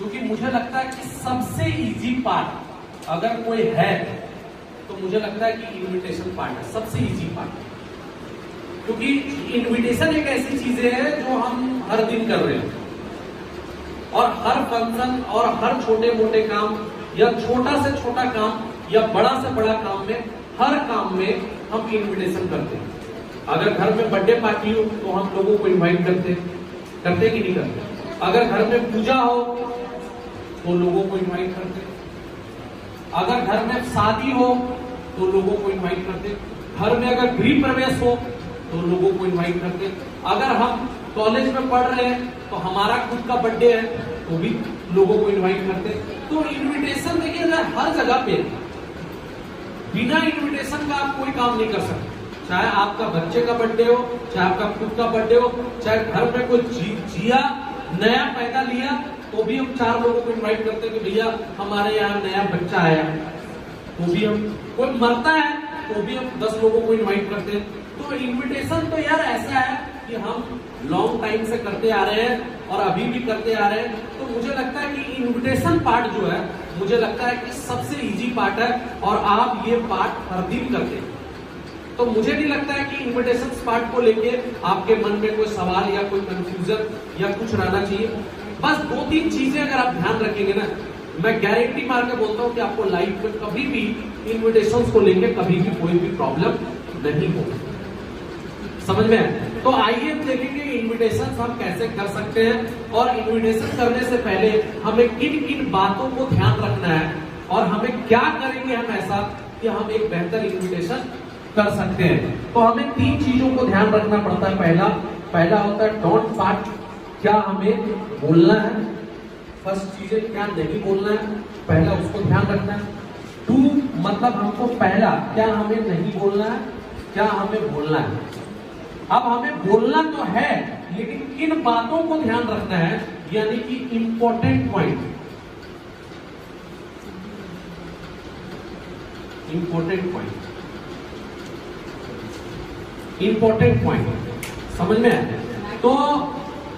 क्योंकि मुझे लगता है कि सबसे इजी पार्ट अगर कोई है तो मुझे लगता है कि इनविटेशन पार्ट है सबसे इजी पार्ट। क्योंकि इनविटेशन एक ऐसी चीज है जो हम हर दिन कर रहे हैं और हर फंक्शन और हर छोटे मोटे काम या छोटा से छोटा काम या बड़ा से बड़ा काम में हर काम में हम इनविटेशन करते हैं। अगर घर में बर्थडे पार्टी हो तो हम लोगों को इनवाइट करते कि नहीं करते। अगर घर में पूजा हो तो लोगों को इनवाइट करते। अगर घर में शादी हो तो लोगों को इनवाइट करते। घर में अगर गृह प्रवेश हो तो लोगों को इनवाइट करते। अगर हम कॉलेज में पढ़ रहे हैं तो हमारा खुद का बर्थडे है तो भी लोगों को इनवाइट करते। तो इनविटेशन देखिए हर जगह पे, बिना इनविटेशन का आप कोई काम नहीं कर सकते। चाहे आपका बच्चे का बर्थडे हो, चाहे आपका खुद का बर्थडे हो, चाहे घर में कोई जिया नया पैदा लिया तो भी हम 4 लोगों को इनवाइट करते कि भैया हमारे यहाँ नया बच्चा आया। तो भी हम, कोई मरता है तो भी हम 10 लोगों को इनवाइट करते हैं। तो इनविटेशन तो यार ऐसा है कि हम लॉन्ग टाइम से करते आ रहे हैं और अभी भी करते आ रहे हैं। तो मुझे लगता है कि इनविटेशन पार्ट जो है, मुझे लगता है कि सबसे इजी पार्ट है और आप ये पार्ट हर दिन करते हैं। तो मुझे नहीं लगता है कि इनविटेशन पार्ट को लेके आपके मन में कोई सवाल या कोई कंफ्यूजन या कुछ रहना चाहिए। बस 2-3 चीजें अगर आप ध्यान रखेंगे ना, मैं गारंटी मार के बोलता हूँ कि आपको लाइफ में कभी भी इनविटेशन को लेके कभी भी कोई भी प्रॉब्लम नहीं होगी। समझ में है? तो आइए देखेंगे इनविटेशन हम कैसे कर सकते हैं और इनविटेशन करने से पहले हमें किन किन बातों को ध्यान रखना है और हमें क्या करेंगे हम ऐसा कि हम एक बेहतर इनविटेशन कर सकते हैं। तो हमें 3 चीजों को ध्यान रखना पड़ता है। पहला होता है डोंट पार्ट, क्या हमें बोलना है। फर्स्ट चीज है क्या नहीं बोलना है, पहला उसको ध्यान रखना है। 2 मतलब हमको पहला क्या हमें नहीं बोलना है, क्या हमें बोलना है। अब हमें बोलना तो है लेकिन किन बातों को ध्यान रखना है, यानी कि इंपॉर्टेंट पॉइंट। समझ में आया? तो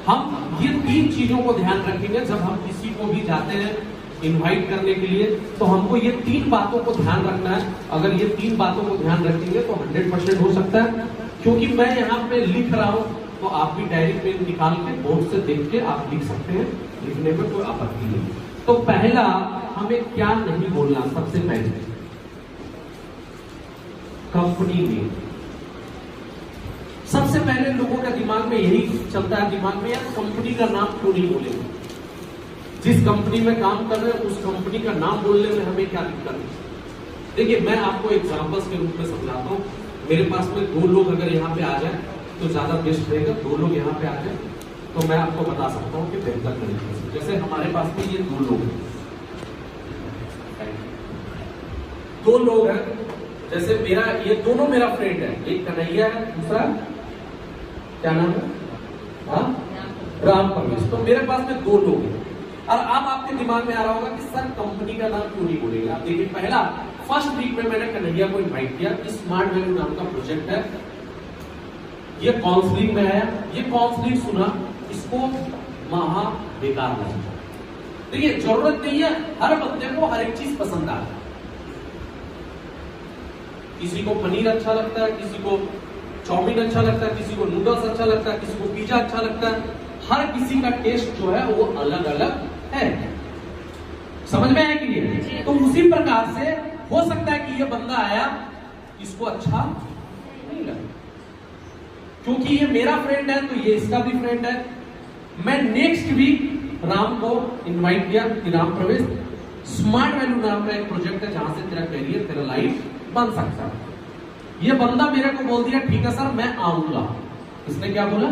हम ये 3 चीजों को ध्यान रखेंगे जब हम किसी को भी जाते हैं इनवाइट करने के लिए। तो हमको ये 3 बातों को ध्यान रखना है। अगर ये 3 बातों को ध्यान रखेंगे तो 100% हो सकता है। क्योंकि मैं यहाँ पे लिख रहा हूं तो आप भी डायरी पेन निकाल के बोर्ड से देख के आप लिख सकते हैं, लिखने में कोई आपत्ति नहीं। तो पहला हमें क्या नहीं बोलना, सबसे पहले कंपनी में सबसे पहले लोगों का दिमाग में यही चलता है, दिमाग में यार कंपनी का नाम क्यों नहीं बोलेंगे। जिस कंपनी में काम कर रहे हैं उस कंपनी का नाम बोलने में हमें क्या दिक्कत है। देखिए मैं आपको एग्जांपल्स के रूप में समझाता हूँ। मेरे पास में 2 लोग अगर यहाँ पे आ जाए तो ज्यादा बेस्ट रहेगा। 2 लोग यहाँ पे आ जाए तो मैं आपको बता सकता हूँ कि बेहतर तरीके से। जैसे हमारे पास में ये 2 लोग हैं, 2 लोग हैं। जैसे ये दोनों मेरा फ्रेंड है, एक कन्हैया है, दूसरा क्या नाम है, राम परवेश। तो मेरे पास में 2 लोग हैं। और अब आपके दिमाग में आ रहा होगा कि सर कंपनी का नाम क्यों नहीं बोलेंगे। आप देखिए पहला फर्स्ट वीक में मैंने कन्हैया को इनवाइट किया। स्मार्ट वैल्यू नाम का प्रोजेक्ट है, ये काउंसलिंग में है। ये काउंसलिंग सुना, इसको महा बेकार लगा। देखिए जरूरत नहीं है, हर बंदे को हर एक चीज पसंद आता है। किसी को पनीर अच्छा लगता है, किसी को चाउमीन अच्छा लगता है, किसी को नूडल्स अच्छा लगता है, किसी को पिज्जा अच्छा लगता है। हर किसी का टेस्ट जो है वो अलग अलग है। समझ में आया कि नहीं? तो उसी प्रकार से हो सकता है कि ये बंदा आया, इसको अच्छा नहीं लगा। क्योंकि ये मेरा फ्रेंड है तो ये इसका भी फ्रेंड है। मैं नेक्स्ट वीक राम को इनवाइट किया कि राम प्रवेश, स्मार्ट वैल्यू नाम का एक प्रोजेक्ट है जहां से तेरा करियर, तेरा लाइफ बन सकता है। ये बंदा मेरे को बोल दिया ठीक है सर मैं आऊंगा। इसने क्या बोला,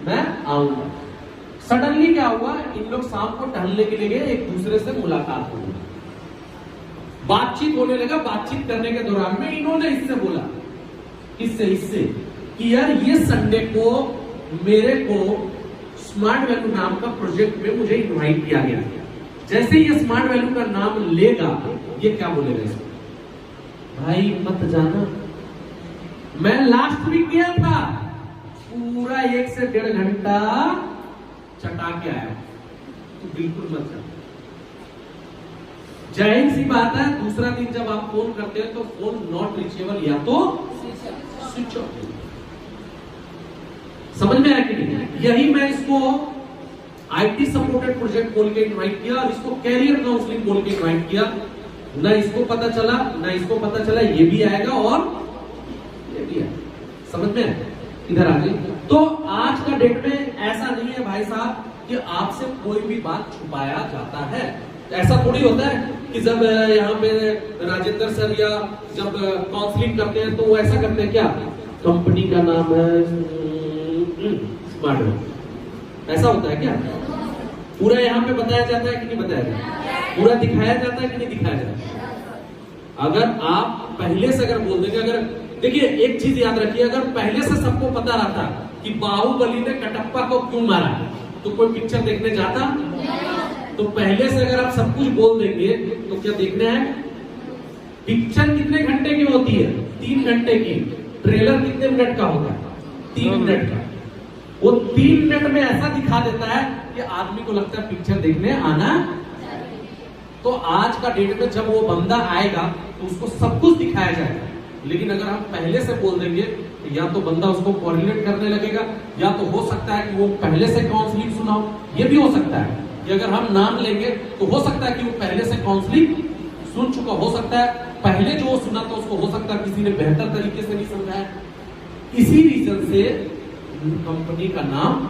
मैं आऊंगा। सडनली क्या हुआ, इन लोग शाम को टहलने के लिए गए, एक दूसरे से मुलाकात हो गई, बातचीत होने लगा। बातचीत करने के दौरान में इन्होंने इससे बोला, इससे कि यार ये संडे को मेरे को स्मार्ट वैल्यू नाम का प्रोजेक्ट में मुझे इनवाइट किया गया। जैसे ये स्मार्ट वैल्यू का नाम लेगा, ये क्या बोलेगा इसको, भाई मत जाना, मैं लास्ट वीक गया था, पूरा 1 से 1.5 घंटा चटा के आया, तो बिल्कुल मत जाना। जाहिर सी बात है दूसरा दिन जब आप फोन करते हैं तो फोन नॉट रीचेबल या तो स्विच ऑफ। समझ में आया कि नहीं? यही मैं इसको आईटी सपोर्टेड प्रोजेक्ट बोल के इनवाइट किया और इसको कैरियर काउंसलिंग बोल के इनवाइट किया। ना इसको पता चला ना इसको पता चला ये भी आएगा और ये भी आएगा। समझ में? इधर आ जाइए। तो आज का डेट में ऐसा नहीं है भाई साहब कि आपसे कोई भी बात छुपाया जाता है। ऐसा थोड़ी होता है कि जब यहाँ पे राजेंद्र सर या जब काउंसलिंग करते हैं तो वो ऐसा करते हैं क्या, कंपनी का नाम है स्मार्ट, ऐसा होता है क्या? पूरा यहाँ पे बताया जाता है कि नहीं बताया जाता? पूरा दिखाया जाता है कि नहीं दिखाया जाता? अगर आप पहले से अगर बोल देंगे, अगर देखिए एक चीज याद रखिए, अगर पहले से सबको पता रहता कि बाहुबली ने कटप्पा को क्यों मारा तो कोई पिक्चर देखने जाता? तो पहले से अगर आप सब कुछ बोल देंगे तो क्या देखना है? पिक्चर कितने घंटे की होती है? 3 घंटे की। ट्रेलर कितने मिनट का होता है? 3 मिनट का। वो 3 मिनट में ऐसा दिखा देता है कि आदमी को लगता है पिक्चर देखने आना। तो आज का डेट में जब वो बंदा आएगा तो उसको सब कुछ दिखाया जाएगा। लेकिन अगर हम पहले से बोल देंगे तो या तो बंदा उसको कोऑर्डिनेट करने लगेगा, या तो हो सकता है कि वो पहले से काउंसलिंग सुना हो। ये भी हो सकता है कि अगर हम नाम लेंगे तो हो सकता है कि वो पहले से काउंसलिंग सुन चुका, हो सकता है पहले जो सुना था उसको हो सकता है किसी ने बेहतर तरीके से नहीं समझाया। इसी रीजन से कंपनी का नाम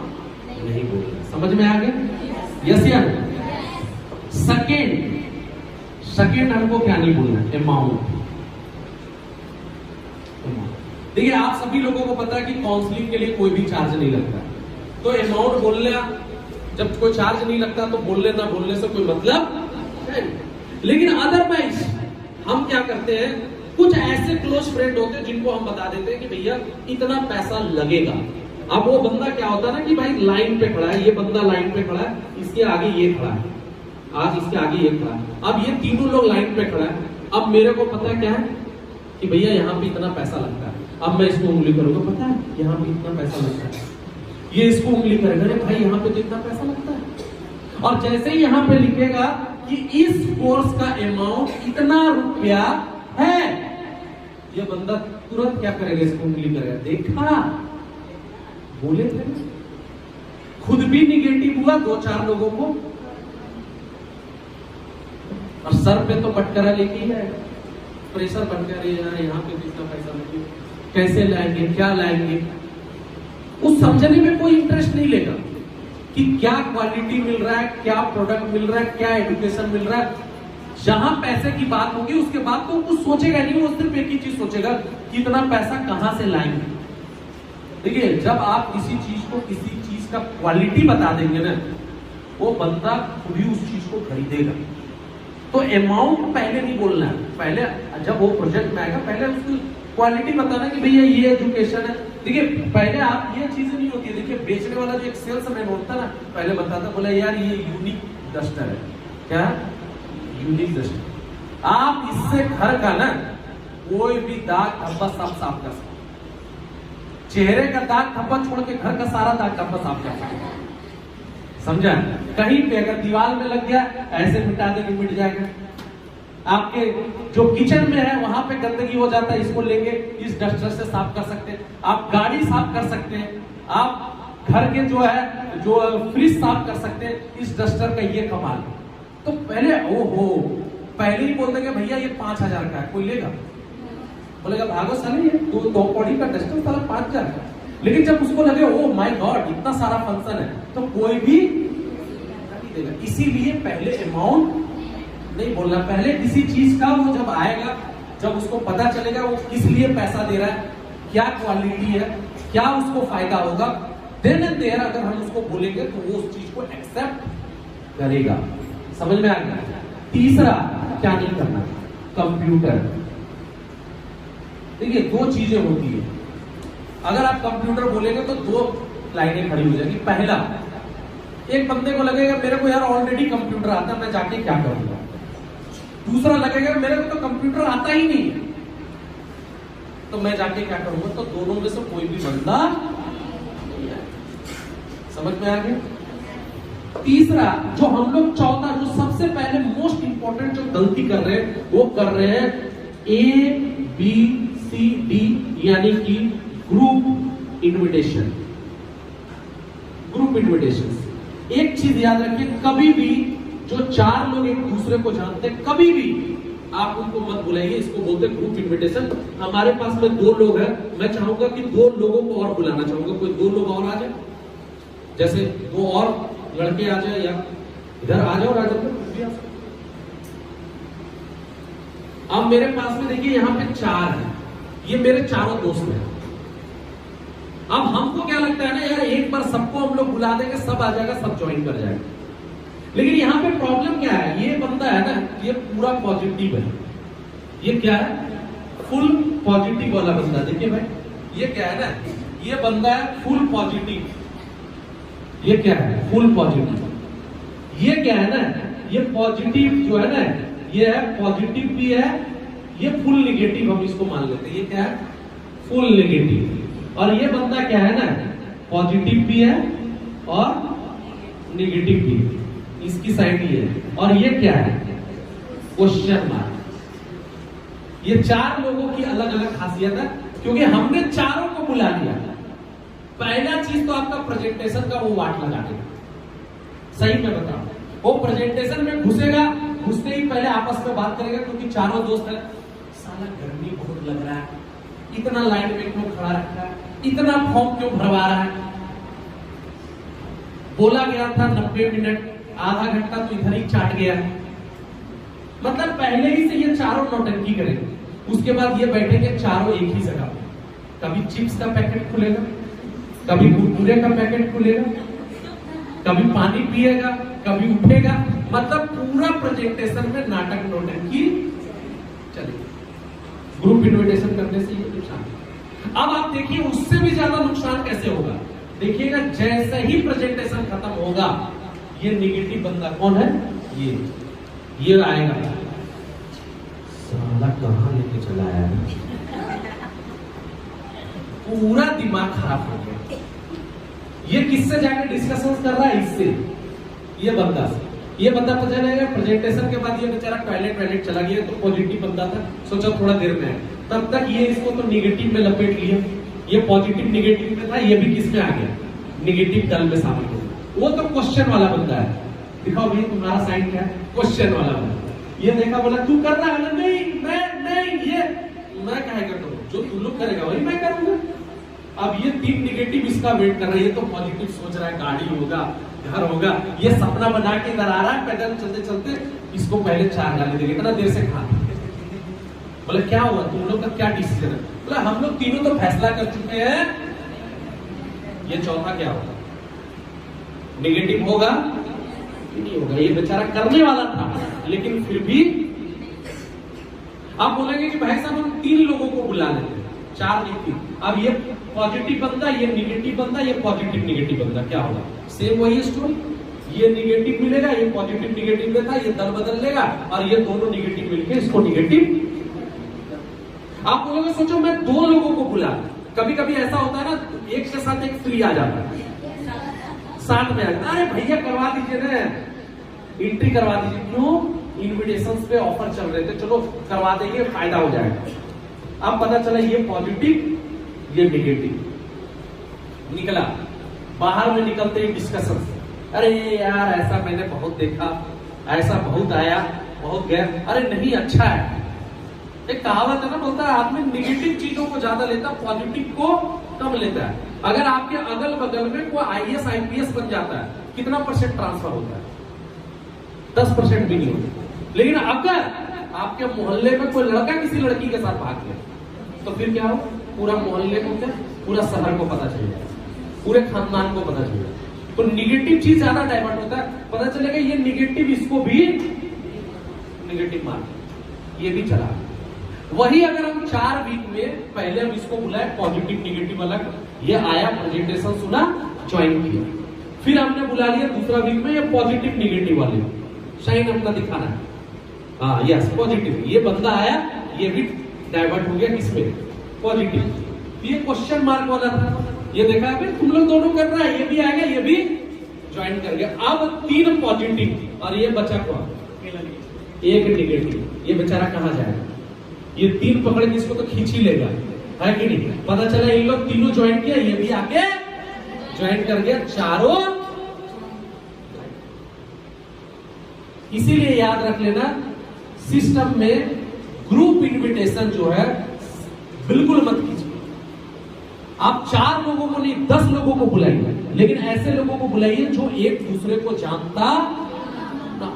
नहीं बोलना। समझ में आ गया? यस या नो? सेकेंड हमको क्या नहीं बोलना? अमाउंट। देखिए आप सभी लोगों को पता है कि काउंसलिंग के लिए कोई भी चार्ज नहीं लगता, तो अमाउंट बोलने जब कोई चार्ज नहीं लगता तो बोलने ना बोलने से कोई मतलब है। लेकिन अदरवाइज हम क्या करते हैं, कुछ ऐसे क्लोज फ्रेंड होते हैं जिनको हम बता देते हैं कि भैया इतना पैसा लगेगा। अब वो बंदा क्या होता है ना कि भाई लाइन पे खड़ा है, ये बंदा लाइन पे खड़ा है, इसके आगे ये खड़ा है, आज इसके आगे ये खड़ा है, अब ये तीनों लोग लाइन पे खड़ा है। अब मेरे को पता क्या है कि भैया यहाँ पे इतना पैसा लगता है। अब मैं इसको उंगली करूंगा, पता है यहाँ पे इतना पैसा लगता है। ये इसको उंगली करेगा, अरे भाई यहाँ पे तो इतना पैसा लगता है। और जैसे ही यहाँ पे लिखेगा कि इस कोर्स का अमाउंट इतना रुपया है, ये बंदा तुरंत क्या करेगा? इसको उंगली करेगा। देखा, बोले थे, खुद भी निगेटिव हुआ 2-4 लोगों को, और सर पे तो बटकरा लेके ही आएगा, प्रेशर बन कर यहाँ पे कितना पैसा लगे, कैसे लाएंगे, क्या लाएंगे। उस समझने में कोई इंटरेस्ट नहीं लेगा कि क्या क्वालिटी मिल रहा है, क्या प्रोडक्ट मिल रहा है, क्या एजुकेशन मिल रहा है। जहां पैसे की बात होगी उसके बाद तो कुछ सोचेगा नहीं, वो सिर्फ एक ही चीज सोचेगा कि इतना पैसा कहां से लाएंगे। देखिए जब आप किसी चीज को, किसी चीज का क्वालिटी बता देंगे ना, वो बंदा खुद ही उस चीज को खरीदेगा। तो अमाउंट पहले नहीं बोलना है, पहले जब वो प्रोजेक्ट में आएगा पहले उसकी क्वालिटी बताना कि भैया ये एजुकेशन है। देखिए पहले आप ये चीजें नहीं होती है। देखिए बेचने वाला जो एक सेल्समैन होता है ना, पहले बताता, बोला यार ये यूनिक डस्टर है। क्या? Unique duster. आप इससे घर का ना कोई भी दाग धब्बा सब साफ कर सकते, चेहरे का दाग धब्बा छोड़ के घर का सारा दाग धब्बा साफ कर सकते। समझा? कहीं पे अगर दीवार में लग गया ऐसे मिटा देंगे, मिट जाएगा। आपके जो किचन में है वहां पे गंदगी हो जाता है, इसको लेंगे इस डस्टर से साफ कर सकते हैं। आप गाड़ी साफ कर सकते हैं, आप घर के जो है जो फ्रिज साफ कर सकते हैं, इस डस्टर का ये कमाल। तो पहले पहले ही बोल देंगे भैया ये 5000 का है, कोई लेगा? बोलेगा भागो साले, ये 2 पौड़ी का डस्टर साला 5000 का। लेकिन जब उसको लगे ओ माय गॉड इतना सारा फंक्शन है, तो कोई भी नहीं देगा। इसीलिए पहले अमाउंट नहीं बोलना, पहले किसी चीज का वो जब आएगा, जब उसको पता चलेगा वो किस लिए पैसा दे रहा है, क्या क्वालिटी है, क्या उसको फायदा होगा, देन एंड देयर अगर हम उसको बोलेंगे तो वो उस चीज को एक्सेप्ट करेगा। समझ में आ गया? तीसरा क्या नहीं करना? कंप्यूटर। देखिए 2 चीजें होती है। अगर आप कंप्यूटर बोलेंगे तो 2 लाइनें खड़ी हो जाएगी। पहला, एक बंदे को लगेगा मेरे को यार ऑलरेडी कंप्यूटर आता है, मैं जाके क्या करूंगा। दूसरा लगेगा मेरे को तो कंप्यूटर आता ही नहीं है, तो मैं जाके क्या करूंगा। तो दोनों में से कोई भी बंदा नहीं है। समझ में आ गया? तीसरा जो हम लोग चौथा जो सबसे पहले मोस्ट इंपॉर्टेंट जो गलती कर रहे हैं वो कर रहे हैं ABCD यानी कि ग्रुप इन्विटेशन। ग्रुप इन्विटेशन एक चीज याद रखिए, कभी भी जो 4 लोग एक दूसरे को जानते हैं कभी भी आप उनको मत बुलाइए, इसको बोलते हैं ग्रुप इन्विटेशन। हमारे पास में 2 लोग हैं, मैं चाहूंगा कि 2 लोगों को और बुलाना चाहूंगा, कोई 2 लोग और आ जाए, जैसे 2 और लड़के आ जाए या इधर आ जाओ राजा। अब मेरे पास में देखिए यहाँ पे 4 है, ये मेरे चारों दोस्त हैं। अब हमको क्या लगता है ना यार, एक बार सबको हम लोग बुला देंगे, सब आ जाएगा, सब ज्वाइन कर जाएगा। लेकिन यहाँ पे प्रॉब्लम क्या है, ये बंदा है ना, ये पूरा पॉजिटिव है। ये क्या है, फुल पॉजिटिव वाला बंदा। देखिए भाई ये क्या है ना, ये बंदा है फुल पॉजिटिव। ये क्या है, फुल पॉजिटिव। ये क्या है ना, ये पॉजिटिव जो है ना, ये है पॉजिटिव भी है, ये फुल नेगेटिव हम इसको मान लेते हैं। ये क्या है, फुल नेगेटिव। और ये बंदा क्या है ना, पॉजिटिव भी है और नेगेटिव भी, इसकी साइड ही है। और ये क्या है, क्वेश्चन मार्क। ये 4 लोगों की अलग अलग खासियत है, क्योंकि हमने चारों को बुला लिया। पहला चीज तो आपका प्रेजेंटेशन का वो वाट लगा देगा। सही में बताओ, वो प्रेजेंटेशन में घुसेगा, घुसते ही पहले आपस में बात करेगा, क्योंकि चारों दोस्त है, साला गर्मी बहुत लग रहा है, इतना लाइन में क्यों खड़ा रखा है, इतना फॉर्म क्यों भरवा रहा है, बोला गया था 90 मिनट, आधा घंटा तो इधर ही चाट गया। मतलब पहले ही से ये चारों नौटंकी करेंगे। उसके बाद ये बैठेंगे चारों एक ही जगह, कभी चिप्स का पैकेट खुलेगा, कभी कुरकुरे का पैकेट खुलेगा, कभी पानी पिएगा, कभी उठेगा। मतलब पूरा प्रेजेंटेशन में नाटक नौटंकी चलेगी। ग्रुप इन्विटेशन करने से ये नुकसान। अब आप देखिए उससे भी ज्यादा नुकसान कैसे होगा। देखिएगा जैसे ही प्रेजेंटेशन खत्म होगा, ये नेगेटिव बंदा कौन है, ये आएगा, साला कहां लेके चला आया, पूरा दिमाग खराब हो गया। ये किससे जाके डिस्कशन कर रहा है, इससे, ये बंदा पता चलेगा। प्रेजेंटेशन के बाद ये बेचारा टॉयलेट चला गया, तो पॉजिटिव बंदा था, सोचा थोड़ा देर में है, तब तक ये इसको तो नेगेटिव में लपेट लिया। ये पॉजिटिव नेगेटिव में था, ये भी किस में आ गया, नेगेटिव दल में शामिल हो गया। वो तो क्वेश्चन वाला बंदा है, दिखाओ भाई तुम्हारा साइन क्या है, क्वेश्चन वाला बंदा। ये देखा, बोला तू कर रहा है ना, नहीं मैं ये मैं कहा करता हूँ, जो तू लोग करेगा वही मैं करूंगा। अब ये 3 नेगेटिव इसका वेट कर रहा है, ये तो पॉजिटिव सोच रहा है गाड़ी होगा, घर होगा, ये सपना बना के इधर आ रहा है, पैदल चलते चलते इसको पहले 4 गाली देंगे, इतना देर से खा। बोले क्या हुआ, तुम लोग का क्या डिसीजन है? बोले हम लोग तीनों तो फैसला कर चुके हैं, ये चौथा क्या होगा, नेगेटिव होगा कि नहीं होगा। ये बेचारा करने वाला था, लेकिन फिर भी आप बोलेंगे कि भाई साहब हम 3 लोगों को बुला लेते हैं, 4 नहीं 3। अब ये पॉजिटिव बंदा, ये नेगेटिव बंदा, ये पॉजिटिव नेगेटिव बंदा, क्या होगा, सेम वही स्टोरी। ये नेगेटिव मिलेगा, ये पॉजिटिव नेगेटिव में था, ये दल बदल लेगा, और ये दोनों नेगेटिव मिलकर इसको नेगेटिव। आप बोलोगे सोचो मैं 2 लोगों को बुला, कभी कभी ऐसा होता है ना, एक के साथ एक फ्री आ जाता है, साथ में आ जाता है, अरे भैया करवा दीजिए ना, एंट्री करवा दीजिए, क्यों, इन्विटेशंस पे ऑफर चल रहे थे, चलो करवा देंगे, फायदा हो जाएगा। अब पता चला ये पॉजिटिव, ये नेगेटिव निकला। बाहर में निकलते ही डिस्कशन, अरे यार ऐसा मैंने बहुत देखा, ऐसा बहुत आया, बहुत गया, अरे नहीं अच्छा है। एक कहावत है ना, बोलता है आदमी नेगेटिव चीजों को ज्यादा लेता, पॉजिटिव को कम लेता है। अगर आपके अगल बगल में कोई IAS IPS बन जाता है, कितना % ट्रांसफर होता है, 10% भी नहीं होता। लेकिन अगर आपके मोहल्ले में कोई लड़का किसी लड़की के साथ भाग गया, तो फिर क्या हो, पूरा मोहल्ले को, क्या पूरा शहर को पता चल जाएगा, पूरे खानदान को पता चल जाएगा। तो निगेटिव चीज ज्यादा डाइवर्ट होता है, पता चलेगा ये निगेटिव, इसको भी निगेटिव मान, ये भी चला। वही अगर हम 4 वीक में पहले हम इसको बुलाए पॉजिटिव नेगेटिव अलग, ये आया प्रेजेंटेशन सुना, ज्वाइन किया, फिर हमने बुला लिया दूसरा वीक में ये पॉजिटिव नेगेटिव वाले, साइन अपना दिखाना है, हाँ यस पॉजिटिव, ये बंदा आया, ये भी डाइवर्ट हो गया किसमें, पॉजिटिव। ये क्वेश्चन मार्क वाला था, ये देखा है तुम लोग दोनों कर रहा है, ये भी आएगा, ये भी ज्वाइन कर गया। अब 3 पॉजिटिव और ये बचा कौन? 1 नेगेटिव। ये बेचारा कहां जाएगा? ये 3 पकड़ के इसको तो खींच ही लेगा, है कि नहीं? पता चला इन लोग तीनों ज्वाइन किया, ये भी आके ज्वाइन कर गया, चारों। इसीलिए याद रख लेना, सिस्टम में ग्रुप इनविटेशन जो है बिल्कुल मत कीजिए। आप 4 लोगों को नहीं 10 लोगों को बुलाइए, लेकिन ऐसे लोगों को बुलाइए जो एक दूसरे को जानता ना।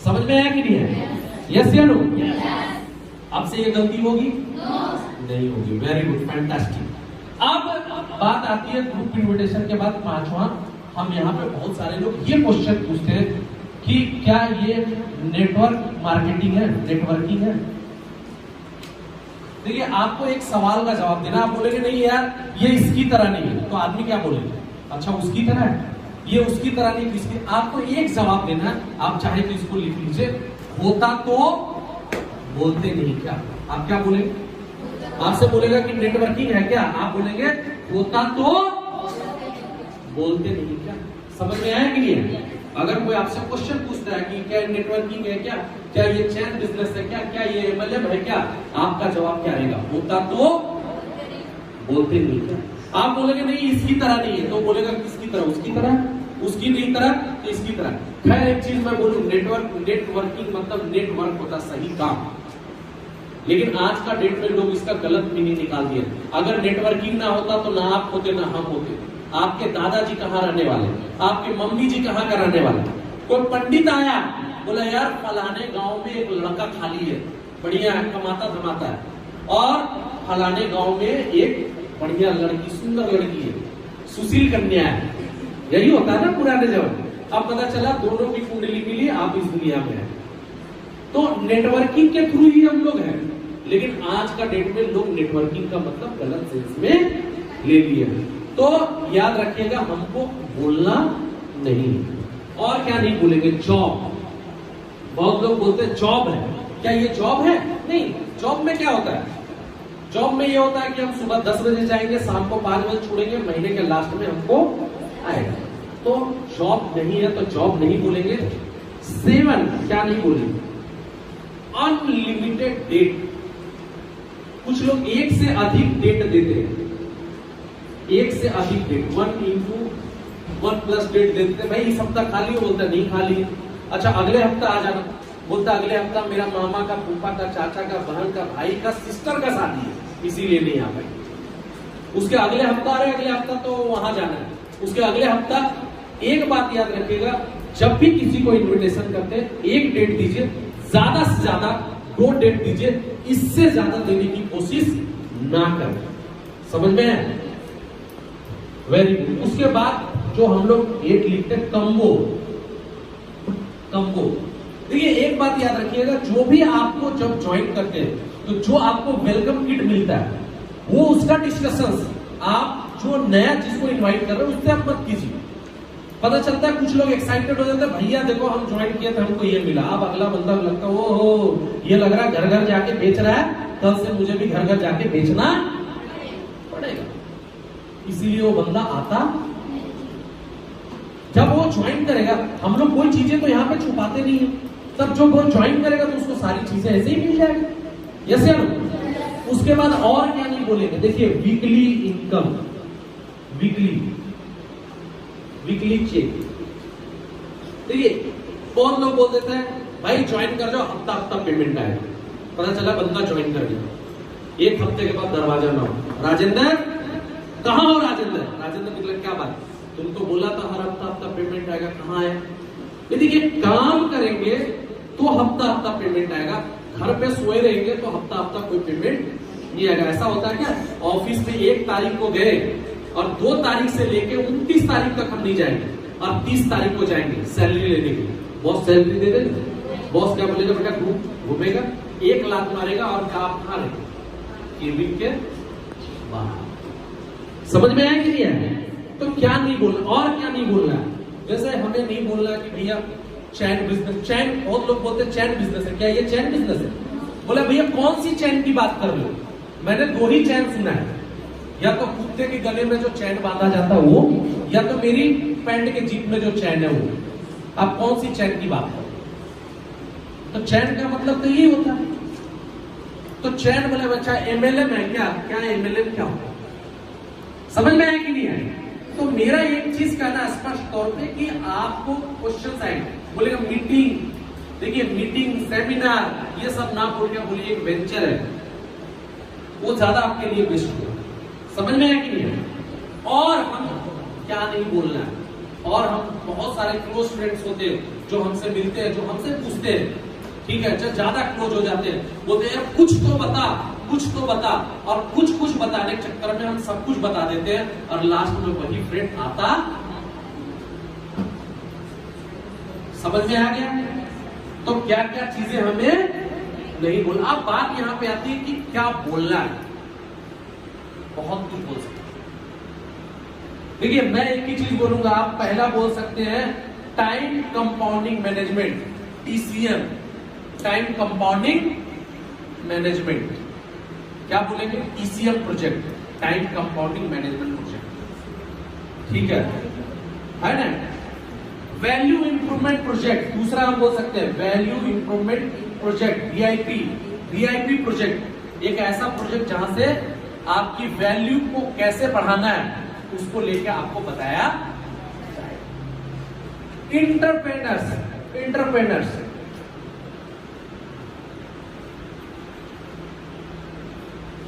समझ में आया कि नहीं है? यस या नो? अब से ये गलती होगी? नहीं होगी। Very good, fantastic. अब बात आती है ग्रुप इनविटेशन के बाद 5वां। हम यहाँ पे बहुत सारे लोग ये क्वेश्चन पूछते हैं कि क्या ये नेटवर्क मार्केटिंग है, नेटवर्किंग है? देखिए, आपको एक सवाल का जवाब देना। आप बोलेंगे नहीं यार ये इसकी तरह नहीं है, तो आदमी क्या बोलेंगे? अच्छा उसकी तरह है, ये उसकी तरह नहीं, इसकी। आपको एक जवाब देना, आप चाहे तो इसको लिख लीजिए, होता तो बोलते नहीं क्या? आप क्या बोलेंगे? आपसे बोलेगा कि नेटवर्किंग है क्या? आप बोलेंगे होता तो बोलते नहीं क्या? समझ में आया कि नहीं? अगर कोई आपसे क्वेश्चन पूछता है कि क्या नेटवर्किंग है क्या, क्या ये चैन बिजनेस है क्या, क्या ये MLM है क्या, आपका जवाब क्या रहेगा? होता तो बोलते नहीं क्या? आप बोलेंगे नहीं इसकी तरह नहीं है, तो बोलेगा किसकी तरह? उसकी तरह। उसकी नहीं तरह तो इसकी तरह। खैर एक चीज मैं बोलूं, नेटवर्किंग मतलब नेटवर्क होता सही काम, लेकिन आज का डेट में लोग इसका गलत मीनिंग निकाल दिए। अगर नेटवर्किंग ना होता तो ना आप होते ना हम होते। आपके दादाजी कहाँ रहने वाले, आपके मम्मी जी कहाँ का रहने वाले? कोई पंडित आया, बोला यार फलाने गांव में एक लड़का खाली है, बढ़िया है, कमाता धमाता है, और फलाने गांव में एक बढ़िया लड़की, सुंदर लड़की है, सुशील कन्या है। यही होता है ना पुराने जमाने। अब पता चला दोनों की कुंडली मिली, आप इस दुनिया में हैं। तो नेटवर्किंग के थ्रू ही हम लोग हैं, लेकिन आज का डेट में लोग नेटवर्किंग का मतलब गलत सेंस में ले लिए हैं। तो याद रखिएगा, हमको बोलना नहीं। और क्या नहीं बोलेंगे? जॉब। बहुत लोग बोलते हैं जॉब है, क्या ये जॉब है? नहीं। जॉब में क्या होता है? जॉब में ये होता है कि हम सुबह 10 बजे जाएंगे, शाम को 5 बजे छोड़ेंगे, महीने के लास्ट में हमको आएगा। तो जॉब नहीं है, तो जॉब नहीं बोलेंगे। 7 क्या नहीं बोलेंगे? Unlimited data. कुछ लोग 1 से अधिक डेट देते हैं, 1 से अधिक डेट, 1 + 1 डेट देते हैं। भाई इस हफ्ता खाली हो, बोलता नहीं खाली। अच्छा अगले हफ्ता आ जाना, बोलता अगले हफ्ता मेरा मामा का, फूफा का, चाचा का, बहन का, भाई का, सिस्टर का शादी है, इसीलिए नहीं आ पाई। उसके अगले हफ्ता, अरे अगले हफ्ता तो वहां जाना है, उसके अगले हफ्ता। एक बात याद रखिएगा, जब भी किसी को इन्विटेशन करते हैं 1 डेट दीजिए, ज्यादा से ज्यादा 2 डेट दीजिए, इससे ज्यादा देने की कोशिश ना करें। समझ में है? Very good. उसके बाद जो हम लोग डेट लिखते हैं, कम्बो। देखिए एक बात याद रखिएगा, जो भी आपको जब ज्वाइन करते हैं, तो जो आपको वेलकम किट मिलता है, वो उसका डिस्कशन आप जो नया जिसको इनवाइट कर रहे हो उससे आप मत कीजिए। पता चलता है कुछ लोग एक्साइटेड हो जाते हैं, भैया देखो हम ज्वाइन किए थे, हमको ये मिला। अब अगला बंदा लगता है ओहो ये लग रहा है घर घर जाके बेच रहा है, कल से मुझे भी घर घर जाके बेचना पड़ेगा। इसीलिए वो बंदा आता। जब वो ज्वाइन करेगा, हम लोग कोई चीजें तो यहाँ पे छुपाते नहीं है, तब जब वो ज्वाइन करेगा तो उसको सारी चीजें ऐसे ही मिल जाएगी। यस या नो? उसके बाद और क्या नहीं बोलेंगे? देखिए वीकली इनकम, वीकली चेक। देखिए बहुत लोग बोल देते हैं भाई ज्वाइन कर जाओ, हफ्ता पेमेंट आएगा। पता चला बंदा ज्वाइन कर गया, 1 हफ्ते के बाद दरवाजा ना हो। राजेंद्र कहाँ हो? राजेंद्र निकले, क्या बात? तुमको बोला था हर हफ्ता पेमेंट आएगा, कहाँ है? देखिए काम करेंगे तो हफ्ता पेमेंट आएगा, घर पे सोए रहेंगे तो हफ्ता कोई पेमेंट नहीं आएगा। ऐसा होता है क्या? ऑफिस में 1 तारीख को गए और 2 तारीख से लेके 29 तारीख तक हम नहीं जाएंगे, और 30 तारीख को जाएंगे सैलरी लेने के लिए। बॉस सैलरी दे देगा, बॉस क्या बोलेगा, बेटा घूमेगा, 1 लाख मारेगा, और आप कहाँ रहेंगे? केबिन के बाहर। समझ में आया कि नहीं आया? तो क्या नहीं बोलना, और क्या नहीं बोलना है? जैसे हमें नहीं बोलना कि भैया चैन बिजनेस, चैन बहुत लोग बोलते हैं चैन बिजनेस है, क्या ये चैन बिजनेस है? बोला भैया कौन सी चैन की बात कर रहे हो? मैंने 2 ही चैन सुना है, या तो कुत्ते के गले में जो चैन बांधा जाता है वो, या तो मेरी पैंट के जीप में जो चैन है वो। आप कौन सी चैन की बात करो? तो चैन का मतलब तो यही होता है। तो चैन बोले बच्चा एमएलएम है क्या? क्या एमएलएम क्या होता है? समझ में आया कि नहीं आया? तो मेरा एक चीज कहना स्पष्ट तौर पे कि आपको क्वेश्चन आएंगे, बोलेगा मीटिंग, देखिए मीटिंग, सेमिनार, ये सब ना बोल के बोलिए एक वेंचर है, वो ज्यादा आपके लिए बेस्ट होगा। समझ में आया कि नहीं है? और हम क्या नहीं बोलना है, और हम बहुत सारे क्लोज फ्रेंड्स होते हैं जो हमसे मिलते हैं, जो हमसे पूछते हैं, ठीक है, जब ज्यादा क्लोज हो जाते हैं, बोलते हैं कुछ तो बता, कुछ तो बता, और कुछ कुछ बताने के चक्कर में हम सब कुछ बता देते हैं और लास्ट में वही फ्रेंड आता। समझ में आ गया? तो क्या क्या चीजें हमें नहीं बोलना। अब बात यहां पे आती है कि क्या बोलना है। बहुत कुछ बोल सकते हैं। देखिए मैं एक ही चीज बोलूंगा, आप पहला बोल सकते हैं time compounding management, TCM, time compounding management. क्या बोलेंगे? TCM project, time compounding management project, ठीक है ना? वैल्यू इंप्रूवमेंट प्रोजेक्ट, दूसरा हम बोल सकते हैं value improvement project, VIP. VIP project एक ऐसा प्रोजेक्ट जहां से आपकी वैल्यू को कैसे बढ़ाना है उसको लेके आपको बताया जाए। इंटरप्रेनर्स, इंटरप्रेनर्स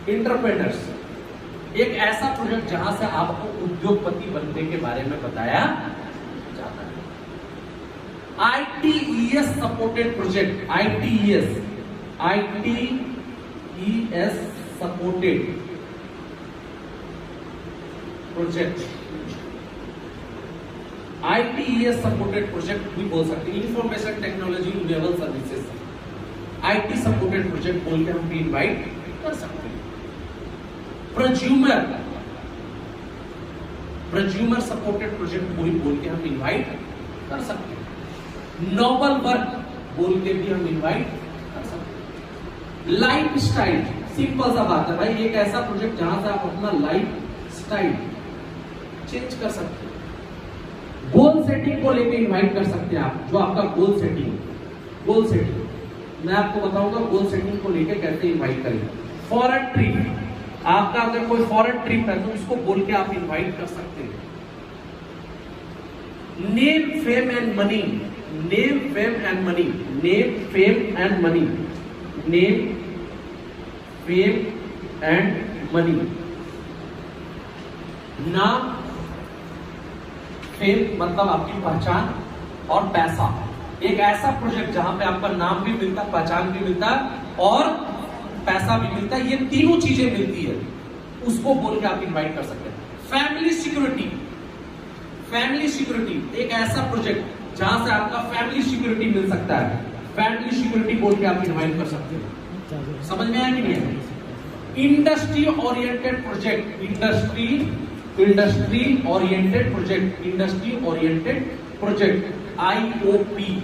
इंटरप्रेनर्स एक ऐसा प्रोजेक्ट जहां से आपको उद्योगपति बनने के बारे में बताया जाता है। ITES supported project, ITES, ITES supported project, ITES supported project भी बोल सकते हैं। Information technology enable services, IT supported project बोल के हम भी इनवाइट कर सकते हैं। प्रज्यूमर, प्रज्यूमर सपोर्टेड प्रोजेक्ट बोल के हम इनवाइट कर सकते हैं। नोबल वर्क बोल के भी हम इनवाइट कर सकते हैं। लाइफ स्टाइल, सिंपल सा बात है भाई, एक ऐसा प्रोजेक्ट जहां से आप अपना लाइफ स्टाइल चेंज कर सकते हैं। गोल सेटिंग को लेके इनवाइट कर सकते हैं आप, जो आपका गोल सेटिंग, गोल सेटिंग मैं आपको बताऊंगा गोल सेटिंग को लेके कैसे इनवाइट करेंगे। फॉरेन ट्रिप, आपका अगर कोई फॉरेन ट्रिप है तो उसको बोल के आप इनवाइट कर सकते हैं। Name fame and money, name fame and money, name fame and money, name fame and money, नाम, फेम मतलब आपकी पहचान, और पैसा। एक ऐसा प्रोजेक्ट जहां पे आपका नाम भी मिलता, पहचान भी मिलता और पैसा भी मिलता है, ये तीनों चीजें मिलती है, उसको बोल के आप इनवाइट कर सकते हैं। फैमिली सिक्योरिटी, फैमिली सिक्योरिटी एक ऐसा प्रोजेक्ट जहां से आपका फैमिली सिक्योरिटी मिल सकता है, फैमिली सिक्योरिटी बोल के आप इनवाइट कर सकते हैं। समझ में आया कि नहीं? Industry oriented project, industry, industry oriented project, industry oriented project, IOP,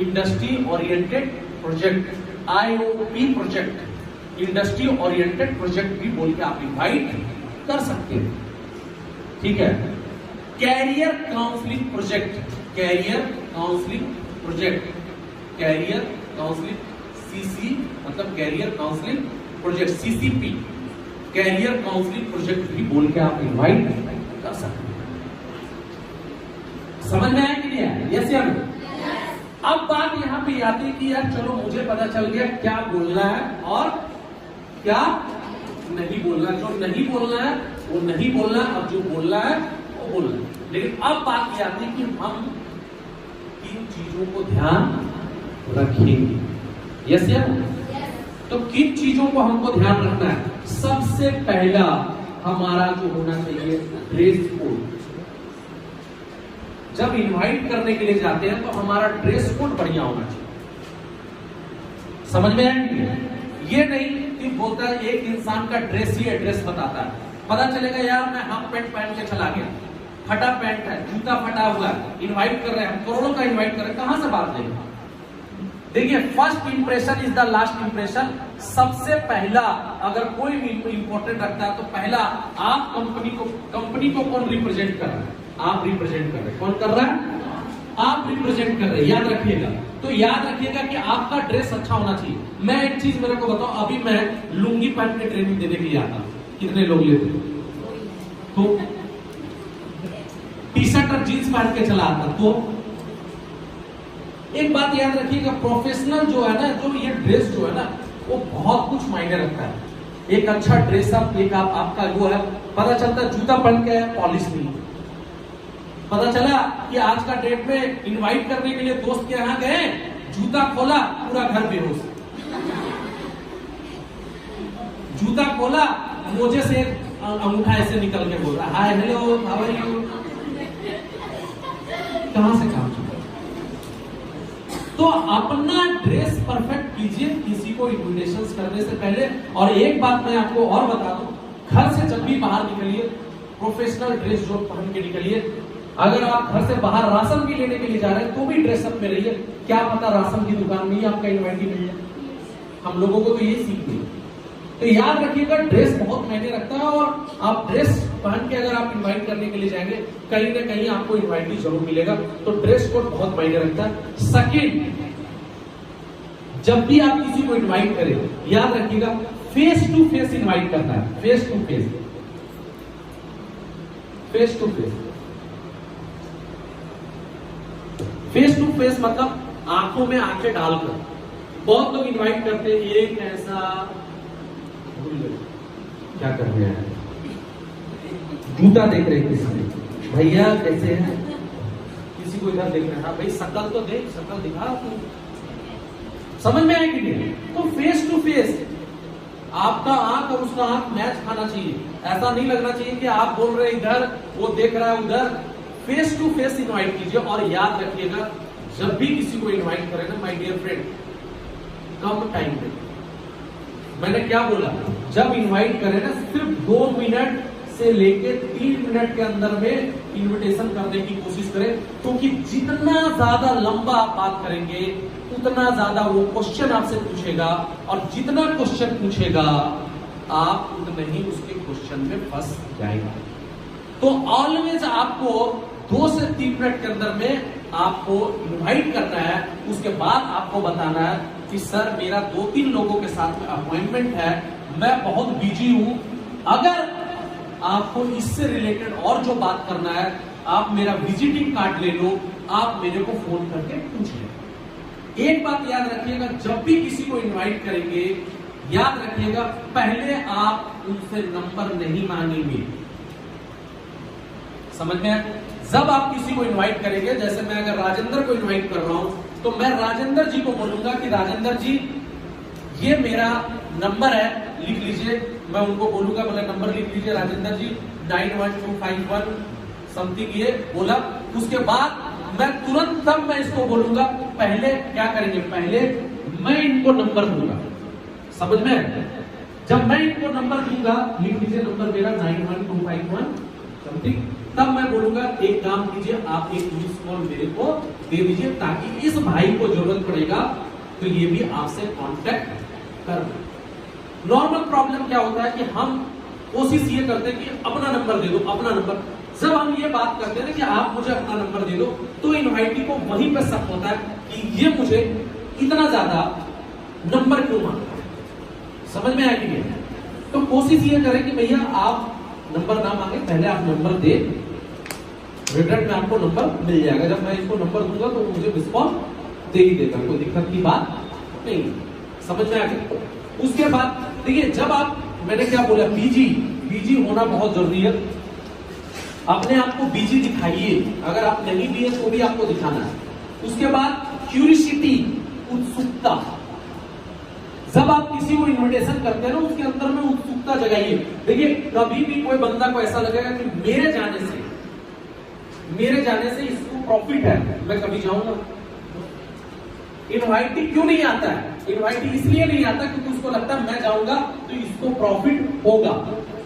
industry oriented project, IOP project, industry oriented project भी बोल के आप इनवाइट कर सकते हैं, ठीक है। Career counselling project, career counselling project, career counselling, CC मतलब career counselling project, CCP, career counselling project भी बोल के आप इनवाइट कर सकते हैं। समझ में आया कि नहीं आया? यस या नो? अब बात यहां पे आती है कि यार चलो मुझे पता चल गया क्या बोलना है और क्या नहीं बोलना। जो नहीं बोलना है वो नहीं बोलना, और जो बोलना है वो बोलना। लेकिन अब बात यह आती है कि हम किन चीजों को ध्यान रखेंगे। यस या नो? तो किन चीजों को हमको ध्यान रखना है? सबसे पहला हमारा जो होना चाहिए ड्रेस कोड। जब इनवाइट करने के लिए जाते हैं तो हमारा ड्रेस कोड बढ़िया होना चाहिए। समझ में आया? ये नहीं कि बोलता है एक इंसान का ड्रेस ही एड्रेस बताता है। पता चलेगा यार मैं हाफ पैंट पहन के चला गया, फटा पैंट है, जूता फटा हुआ है, इनवाइट कर रहे हैं, करोड़ों का इनवाइट कर रहे हैं, कहां से बात लेंगे? देखिए, first impression is the last impression. सबसे पहला अगर कोई भी इंपॉर्टेंट रखता है तो पहला आप कंपनी को कौन रिप्रेजेंट कर रहा है? आप रिप्रेजेंट कर रहे हैं। कौन कर रहा है? आप रिप्रेजेंट कर रहे हैं, याद रखिएगा। तो याद रखिएगा कि आपका ड्रेस अच्छा होना चाहिए। मैं एक चीज मेरे को बताओ, अभी मैं लुंगी पहन के ट्रेनिंग देने के लिए आता, कितने लोग लेते? तो टी शर्ट और जींस पहन के चला आता। तो एक बात याद रखिएगा, प्रोफेशनल जो है ना, जो ये ड्रेस जो है ना, वो बहुत कुछ मायने रखता है। एक अच्छा ड्रेसअप, एक आपका वो है, पता चलता है जूता पहन के है, पॉलिश नहीं। पता चला कि आज का डेट में इनवाइट करने के लिए दोस्त के यहाँ गए, जूता खोला, पूरा घर बेहोश। जूता खोला, मोजे से अंगूठा ऐसे निकल के बोल रहा, hi hello how are you. कहां से काम चुका? तो अपना ड्रेस परफेक्ट कीजिए किसी को इन्विटेशन करने से पहले। और एक बात मैं आपको और बता दूं, घर से जब भी बाहर निकलिए प्रोफेशनल ड्रेस जो पहन के निकलिए। अगर आप घर से बाहर राशन भी लेने के लिए जा रहे हैं तो भी ड्रेसअप में रहिए। क्या पता राशन की दुकान में ही आपका इन्वाइटी मिल जाए। हम लोगों को तो यही सीख दी। तो याद रखिएगा, ड्रेस बहुत मायने रखता है। और आप ड्रेस पहन के अगर आप इनवाइट करने के लिए जाएंगे, कहीं ना कहीं आपको इनवाइटी जरूर मिलेगा। तो ड्रेस कोड बहुत मायने रखता है। सेकंड, जब भी आप किसी को इनवाइट करें, याद रखिएगा फेस टू फेस इनवाइट करना है। Face to face, face to face, face to face मतलब आंखों में आंखें डालकर। बहुत लोग इनवाइट करते हैं, ये कैसा, क्या कर रहे हैं, जूता देख रहे किसी ने, भैया कैसे हैं, किसी को इधर देख रहे हैं, भाई शकल तो देख, शकल दिखा तू। समझ में आए कि नहीं? तो फेस टू फेस आपका आंख और उसका आंख मैच खाना चाहिए। ऐसा नहीं लगना चाहिए कि आप बोल रहे इधर, वो देख रहा है उधर। फेस टू फेस इनवाइट कीजिए। और याद रखिएगा, जब भी किसी को इनवाइट करें ना माय डियर फ्रेंड, कम टाइम पे, मैंने क्या बोला, जब इनवाइट करें ना सिर्फ 2 मिनट से लेके 3 मिनट के अंदर में इनविटेशन करने की कोशिश करें। क्योंकि जितना ज्यादा लंबा आप बात करेंगे उतना ज्यादा वो क्वेश्चन आपसे पूछेगा, और जितना क्वेश्चन पूछेगा आप उतने ही उसके क्वेश्चन में फंस जाएगा। तो ऑलवेज आपको 2 से 3 मिनट के अंदर में आपको इनवाइट करना है। उसके बाद आपको बताना है कि सर मेरा 2-3 लोगों के साथ में अपॉइंटमेंट है, मैं बहुत बिजी हूं। अगर आपको इससे रिलेटेड और जो बात करना है, आप मेरा विजिटिंग कार्ड ले लो, आप मेरे को फोन करके पूछ लें। एक बात याद रखिएगा, जब भी किसी को इनवाइट करेंगे, याद रखिएगा पहले आप उनसे नंबर नहीं मांगेंगे। समझ में? जब आप किसी को इनवाइट करेंगे, जैसे मैं अगर राजेंद्र को इनवाइट कर रहा हूं, तो मैं राजेंद्र जी को बोलूंगा कि राजेंद्र जी ये मेरा नंबर है, लिख लीजिए। मैं उनको बोलूंगा, बोला नंबर लिख लीजिए राजेंद्र जी 91251 समथिंग, ये बोला। उसके बाद मैं तुरंत तब मैं इसको बोलूंगा, पहले क्या करेंगे, पहले मैं इनको नंबर दूंगा। समझ में? जब मैं इनको नंबर दूंगा, लिख लीजिए नंबर मेरा 91251 समथिंग, तब मैं बोलूंगा एक काम कीजिए, आप एक मिस कॉल मेरे को दे दीजिए, ताकि इस भाई को जरूरत पड़ेगा तो ये भी आपसे कांटेक्ट कर। नॉर्मल प्रॉब्लम क्या होता है कि हम कोशिश ये करते हैं कि अपना नंबर दे दो, अपना नंबर। जब हम ये बात करते हैं ना कि आप मुझे अपना नंबर दे दो, तो इनवाइटी को वहीं पर शक होता है कि ये मुझे इतना ज्यादा नंबर क्यों मांगता है। समझ में आएगी? तो कोशिश ये करें कि भैया आप नंबर ना मांगे, पहले आप नंबर दे, रिटर्न में आपको नंबर मिल जाएगा। जब मैं इसको नंबर दूंगा तो मुझे रिस्पॉन्स दे ही देगा, कोई दिक्कत की बात नहीं। समझ में आ गया? उसके बाद देखिए, जब आप, मैंने क्या बोला, बिजी होना बहुत जरूरी है। अपने आप को बिजी दिखाइए, अगर आप नहीं भी है तो भी आपको दिखाना है। उसके बाद क्यूरियोसिटी, उत्सुकता। जब आप किसी को इनविटेशन करते हैं ना, उसके अंदर में उत्सुकता जगाइए। देखिए, कभी भी कोई बंदा को ऐसा लगेगा कि मेरे जाने से इसको प्रॉफिट है, मैं कभी जाऊंगा। इनवाइटी क्यों नहीं आता है? इनवाइटी इसलिए नहीं आता क्योंकि उसको लगता है मैं जाऊंगा तो इसको प्रॉफिट होगा।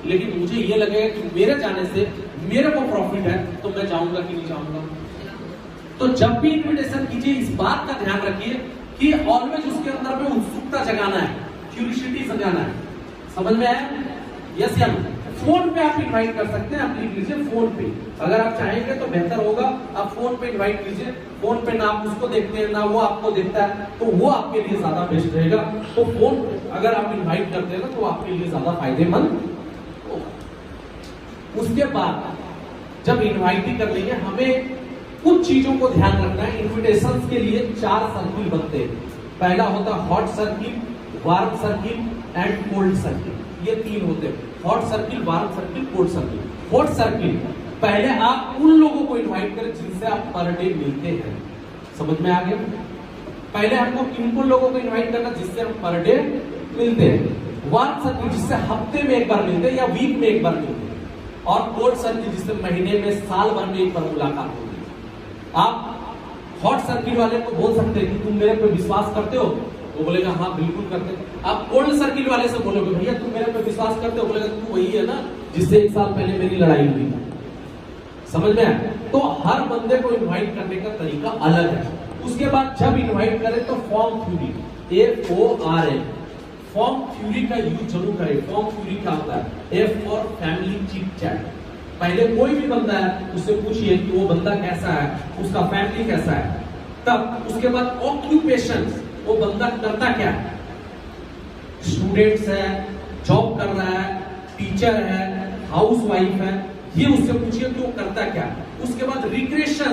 लेकिन मुझे ये लगेगा कि मेरे जाने से मेरे को प्रॉफिट है, तो मैं जाऊंगा कि नहीं जाऊंगा। तो जब भी इनविटेशन कीजिए, इस बात का ध्यान रखिए कि ऑलवेज उसके अंदर में उत्सुकता जगाना है, क्यूरियोसिटी जगाना है। समझ में आया? यस या नो? फोन पे आप इनवाइट कर सकते हैं, आप लिख लीजिए फोन पे। अगर आप चाहेंगे तो बेहतर होगा, आप फोन पे इनवाइट कीजिए। फोन पे ना आप उसको देखते हैं ना वो आपको देखता है, तो वो आपके लिए ज्यादा बेस्ट रहेगा। तो फोन अगर आप इनवाइट करते हैं ना तो आपके लिए ज्यादा फायदेमंद होगा। उसके बाद जब इनवाइट ही कर लेंगे, हमें कुछ चीजों को ध्यान रखना है। इन्विटेशन के लिए 4 सर्किल बनते हैं। पहला होता है hot circle, warm circle and cold circle. ये 3 होते हैं, hot circle, warm circle, cold circle. Hot circle, पहले आप उन लोगों को इनवाइट करें जिनसे आप पर डे मिलते हैं। समझ में आ गया? पहले हमको किन लोगों को इनवाइट करना जिससे हम पर डे मिलते हैं। वार्म सर्किल जिससे हफ्ते में एक बार मिलते हैं या वीक में एक बार मिलते हैं। और कोल्ड सर्किल जिससे महीने में, साल भर में एक बार मुलाकात होती है। आप हॉट सर्किल वाले को बोल सकते हैं कि तुम मेरे पे विश्वास करते हो, वो बोलेगा हाँ बिल्कुल करते हैं। आप कोल्ड सर्किल वाले से बोलोगे भैया तुम मेरे पे विश्वास करते हो, बोलेगा तू वही है ना जिससे 1 साल पहले मेरी लड़ाई हुई। समझ में आया? तो हर बंदे को इनवाइट करने का तरीका अलग है। उसके बाद जब इनवाइट करें तो form theory, FORM, form theory का यूज जरूर करें। फॉर्म थ्योरी क्या होता है? F for family chit chat. पहले कोई भी बंदा है उससे पूछिए कि वो बंदा कैसा है, उसका फैमिली कैसा है। तब उसके बाद ऑक्यूपेशन, वो बंदा करता क्या है, स्टूडेंट्स है, जॉब कर रहा है, टीचर है, हाउस वाइफ है, ये उससे पूछिए कि वो करता क्या है। उसके बाद रिक्रिएशन,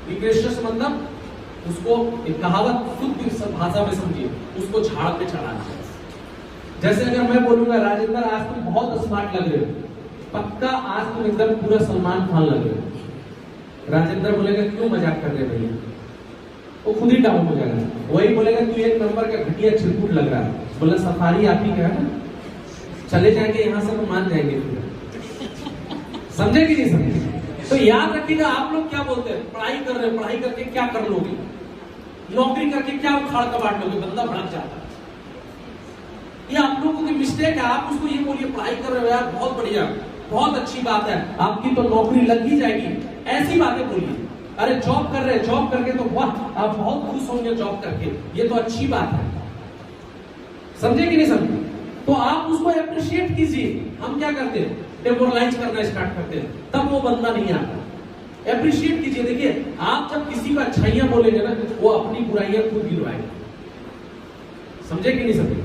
रिक्रिएशन मतलब उसको एक कहावत शुद्ध भाषा में समझिए, उसको झाड़ पे चढ़ाना है। जैसे अगर मैं बोलूंगा राजेंद्र आज तुम बहुत स्मार्ट लग रहे हो, पक्का आज तुम एकदम पूरा सलमान खान लग रहे हो। राजेंद्र बोलेगा क्यों मजाक कर रहे भैया, वो खुद ही डाउन हो जाएगा। वही बोलेगा तू 1 नंबर का घटिया छिलकुट लग रहा है, बोला सफारी आप ही क्या है, चले जाएंगे यहाँ से तो मान जाएंगे। समझे कि नहीं समझे? तो याद रखिएगा आप लोग क्या बोलते हैं, पढ़ाई कर रहे हैं, पढ़ाई करके क्या कर लोगे, नौकरी करके क्या उखाड़ कबाड़ लोगे, बंदा भड़क जाता है। ये आप लोगों की मिस्टेक है। आप उसको ये बोलिए पढ़ाई कर रहे हो यार बहुत बढ़िया, बहुत अच्छी बात है, आपकी तो नौकरी लग ही जाएगी, ऐसी बातें बोलिए। अरे जॉब कर रहे हैं, जॉब करके तो वाह आप बहुत खुश होंगे जॉब करके, ये तो अच्छी बात है। समझे कि नहीं समझे? तो आप उसको अप्रिशिएट कीजिए। हम क्या करते हैं, डेमोरलाइज करना स्टार्ट करते हैं, तब वो बंदा नहीं आता। अप्रिशिएट कीजिए। देखिए आप जब किसी को अच्छाइयां बोलेंगे ना, वो अपनी बुराइयां खुद गिरवाएगा। समझे कि नहीं समझे?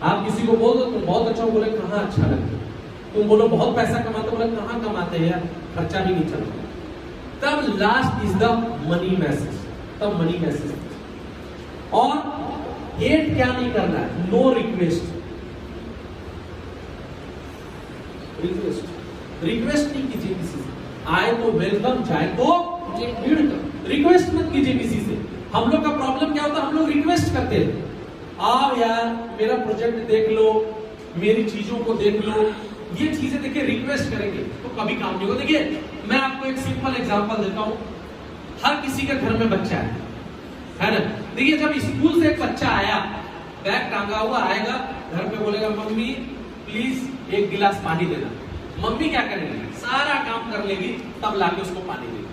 आप किसी को बोल दो तुम बहुत अच्छा हो, बोले कहाँ अच्छा लगे। तुम बोलो बहुत पैसा कमाते, बोले कहाँ कमाते हैं यार, खर्चा भी नहीं चलता। तब last is the money message, तब मनी मैसेज। और हेट क्या नहीं करना है, नो रिक्वेस्ट। रिक्वेस्ट नहीं कीजिए किसी से, आए तो वेलकम, जाए तो रिक्वेस्ट मत कीजिए किसी से। हम लोग का प्रॉब्लम क्या होता है, हम लोग रिक्वेस्ट करते हैं, आओ यार मेरा प्रोजेक्ट देख लो, मेरी चीजों को देख लो। ये चीजें देखिए रिक्वेस्ट करेंगे तो कभी काम नहीं होगा। देखिए मैं आपको एक सिंपल एग्जांपल देता हूं। हर किसी के घर में बच्चा है ना। देखिए जब स्कूल से एक बच्चा आया, बैग टांगा हुआ आएगा, घर पे बोलेगा मम्मी प्लीज 1 गिलास पानी देना। मम्मी क्या करेगी, सारा काम कर लेगी, तब लाके उसको पानी देगी।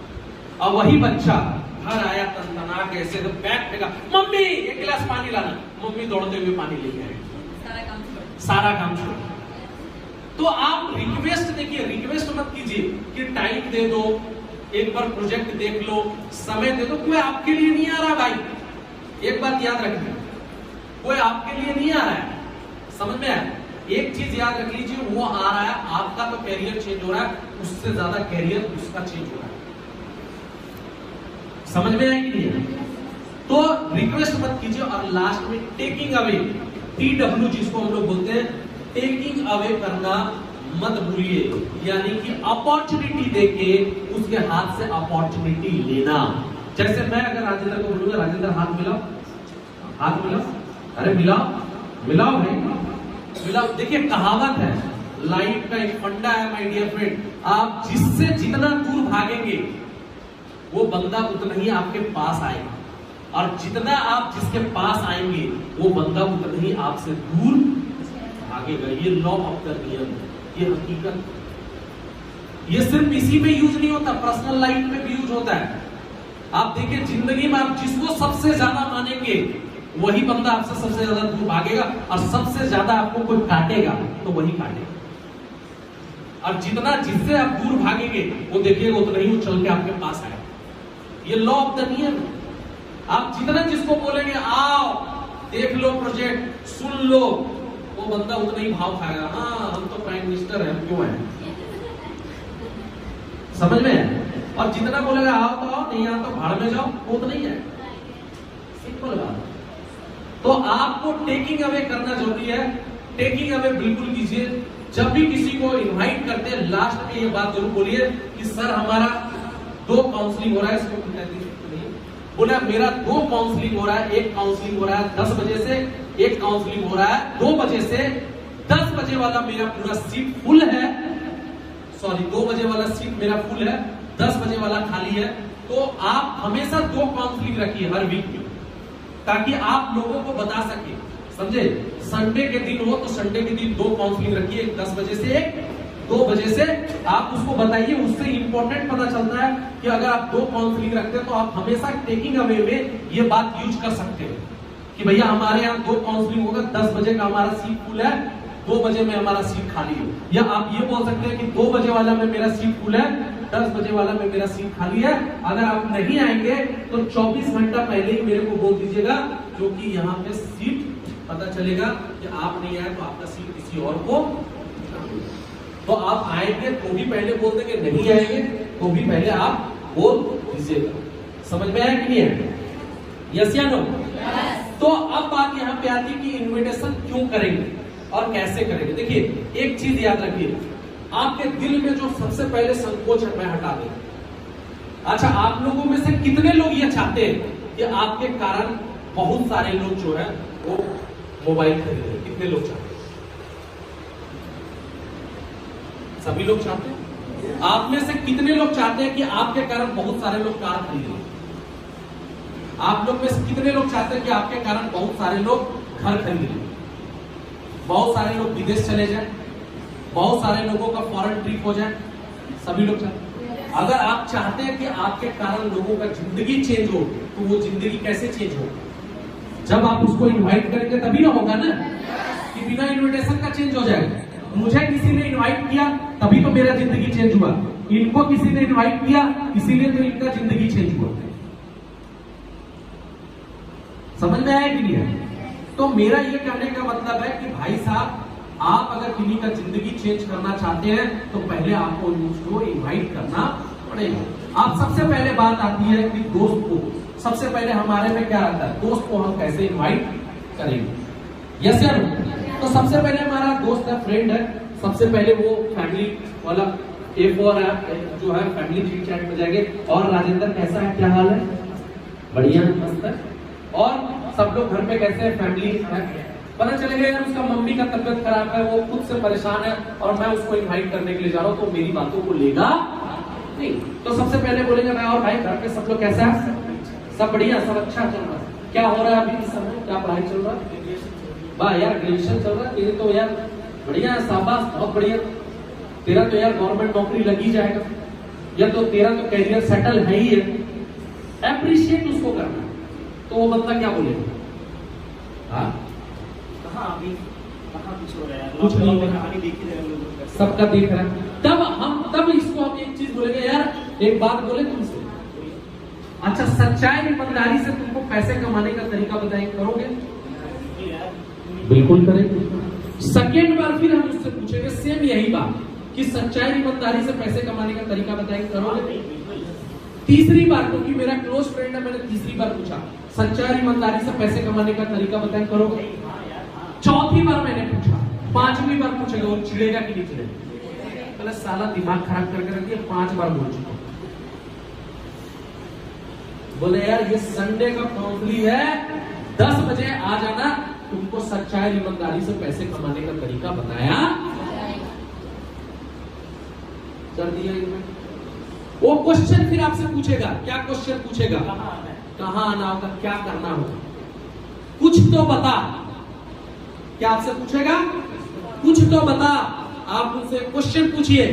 और वही बच्चा घर आया तनतना के ऐसे तो बैग फेंका, मम्मी 1 गिलास पानी लाना, मम्मी दौड़ते हुए पानी लेके आएगी, सारा काम छोड़। तो आप रिक्वेस्ट देखिए, रिक्वेस्ट मत कीजिए कि टाइम दे दो, एक बार प्रोजेक्ट देख लो, समय दे दो। कोई आपके लिए नहीं आ रहा भाई, एक बात याद रखिए, कोई आपके लिए नहीं आ रहा है। समझ में आया? एक चीज याद रख लीजिए, वो आ रहा है, आपका तो कैरियर चेंज हो रहा है, उससे ज्यादा कैरियर उसका चेंज हो रहा है। समझ में आया कि नहीं? तो रिक्वेस्ट मत कीजिए। और लास्ट में टेकिंग अवे, TW जिसको हम लोग बोलते हैं, टेकिंग अवे करना मत भूलिए, यानी कि अपॉर्चुनिटी देके उसके हाथ से अपॉर्चुनिटी लेना। जैसे मैं अगर राजेंद्र को बोलूंगा राजेंद्र हाथ मिलाओ, हाथ मिलाओ, अरे मिलाओ मिलाओ भाई मिलाओ। देखिए कहावत है, लाइफ का एक फंडा है माय डियर फ्रेंड, आप जिससे जितना दूर भागेंगे वो बंदा उतना ही आपके पास आएगा, और जितना आप जिसके पास आएंगे वो बंदा उतना ही आपसे दूर भागेगा। ये लॉ ऑफ द रियल, ये हकीकत। ये सिर्फ इसी में यूज नहीं होता, पर्सनल लाइफ में भी यूज होता है। आप देखिए जिंदगी में आप जिसको सबसे ज्यादा मानेंगे वही बंदा आपसे सबसे ज्यादा दूर भागेगा, और सबसे ज्यादा आपको कोई काटेगा तो वही काटेगा। और जितना जिससे आप दूर भागेंगे वो देखिएगा उतना ही वो चल के आपके पास आएगा। ये लॉ ऑफ द नियम। आप जितना जिसको बोलेंगे आओ देख लो प्रोजेक्ट सुन लो, वो बंदा उतना ही भाव खाएगा। हाँ हम तो प्राइम मिनिस्टर हैं, हम क्यों हैं, समझ में। और जितना बोलेगा आओ तो आओ, नहीं आओ तो भाड़ में जाओ, वो तो नहीं है। सिंपल बात। तो आपको टेकिंग अवे करना जरूरी है। टेकिंग अवे बिल्कुल कीजिए। जब भी किसी को इनवाइट करते हैं लास्ट में ये बात जरूर बोलिए कि सर हमारा 2 काउंसलिंग हो रहा है। इसको बोला मेरा 2 काउंसलिंग हो रहा है। एक काउंसलिंग हो रहा है 10 बजे से, एक काउंसलिंग हो रहा है 2 बजे से। 10 बजे वाला मेरा पूरा सीट फुल है, सॉरी 2 बजे वाला सीट मेरा फुल है, 10 बजे वाला खाली है। तो आप हमेशा 2 काउंसलिंग रखिए हर वीक में, ताकि आप लोगों को बता सके, समझे। संडे के दिन हो तो संडे के दिन 2 काउंसलिंग रखिए, 10 बजे से एक, 2 बजे से। आप उसको बताइए, उससे इंपॉर्टेंट पता चलता है कि अगर आप 2 काउंसलिंग रखते हैं तो आप हमेशा टेकिंग अवे में ये बात यूज कर सकते हो कि भैया हमारे यहाँ 2 काउंसलिंग होगा, 10 बजे का हमारा सीट फुल है, 2 बजे में हमारा सीट खाली है। या आप ये बोल सकते हैं कि 2 बजे वाला में मेरा सीट फुल है, 10 बजे वाला में मेरा सीट खाली है। अगर आप नहीं आएंगे तो 24 घंटा पहले ही मेरे को बोल दीजिएगा, क्योंकि यहाँ पे सीट पता चलेगा कि आप नहीं आए तो आपका सीट किसी और को। तो आप आएंगे तो भी पहले बोल देंगे, नहीं आएंगे तो भी पहले आप बोल दीजिएगा। समझ में आया कि नहीं है? यस या नो? तो अब बात यहाँ पे आती है कि इनविटेशन क्यों करेंगे और कैसे करेंगे। देखिए एक चीज याद रखिए, आपके दिल में जो सबसे पहले संकोच है मैं हटा दें। अच्छा आप लोगों में से कितने लोग ये चाहते हैं कि आपके कारण बहुत सारे लोग जो है वो मोबाइल खरीदे? कितने लोग चाहते हैं? सभी लोग चाहते हैं। आप में से कितने लोग चाहते हैं कि आपके कारण बहुत सारे लोग कार खरीदें? आप लोग में से कितने लोग चाहते हैं कि आपके कारण बहुत सारे लोग घर खरीदें, बहुत सारे लोग विदेश चले जाएं, बहुत सारे लोगों का फॉरेन ट्रिप हो जाए? सभी लोग चाहते हैं। अगर आप चाहते हैं कि आपके कारण लोगों का जिंदगी चेंज हो, तो वो जिंदगी कैसे चेंज हो? जब आप उसको इनवाइट करेंगे तभी ना होगा ना, कि बिना इनविटेशन का चेंज हो जाएगा। मुझे किसी ने इनवाइट किया तभी तो मेरा जिंदगी चेंज हुआ, इनको किसी ने इनवाइट किया इसीलिए तो इनका जिंदगी चेंज हुआ। समझ में आया कि नहीं है? तो मेरा ये कहने का मतलब है कि भाई साहब आप अगर किन्हीं का जिंदगी चेंज करना चाहते हैं तो पहले आपको उसको इनवाइट करना पड़ेगा। आप सबसे पहले बात आती है कि दोस्त को, सबसे पहले हमारे में क्या आता है, दोस्त को हम कैसे इनवाइट करेंगे? यस या नो? तो सबसे पहले हमारा दोस्त है, फ्रेंड है, सबसे पहले वो फैमिली वाला A4 ऐप जो है फैमिली चिट चैट में जाएंगे। और राजेंद्र कैसा है, क्या हाल है? बढ़िया मस्त है। और सब लोग घर पे कैसे है, फैमिली है। पता चलेगा यार उसका मम्मी का तबियत खराब है, वो खुद से परेशान है और मैं उसको इनवाइट करने के लिए जा रहा हूँ, तो मेरी बातों को लेगा नहीं। तो सबसे पहले बोलेंगे मैं और भाई घर पे सब लोग कैसा है? सब बढ़िया, सब अच्छा चल रहा है। क्या हो रहा है अभी इस समय, क्या पढ़ाई चल रहा है? वाह यार ग्रेजुएशन चल रहा है, तेरे तो यार बढ़िया है, शाबाश बहुत बढ़िया। तेरा तो यार गवर्नमेंट नौकरी लगी जाएगा, या तो तेरा तो करियर सेटल है ही है। अप्रिशिएट उसको करना। तो वो बंदा क्या बोलेगा? हाँ अभी कहाँ कुछ हो रहा है, कुछ नहीं हो रहा, कहानी देख ही रहे हैं लोग, सबका देख रहा है। तब इसको हम एक चीज बोलेंगे, यार एक बात बोले तुमसे, अच्छा सच्चाई ईमानदारी से तुमको पैसे कमाने का तरीका बताएंगे, करोगे? बिल्कुल करेंगे। सेकेंड बार फिर हम उससे पूछेंगे सेम यही बात कि सच्चाई ईमानदारी से पैसे कमाने का तरीका बताएंगे, करोगे? तीसरी बार, क्योंकि मेरा क्लोज फ्रेंड है, मैंने तीसरी बार पूछा सच्चाई ईमानदारी से पैसे कमाने का तरीका बताएंगे, करोगे? चौथी बार मैंने पूछा, पांचवी बार पूछेगा वो चिड़ेगा कि नहीं चिड़ेगा? मतलब साला दिमाग खराब करके रख दिया, 5 बार बोल चुका। बोले यार ये संडे का काउंसलिंग है, 10 बजे आ जाना, तुमको सच्चाई ईमानदारी से पैसे कमाने का तरीका बताया कर दिया। वो क्वेश्चन फिर आपसे पूछेगा, क्या क्वेश्चन पूछेगा? कहाँ आना होगा, क्या करना होगा, कुछ तो बता। क्या आपसे पूछेगा? कुछ तो बता। आप उनसे क्वेश्चन पूछिए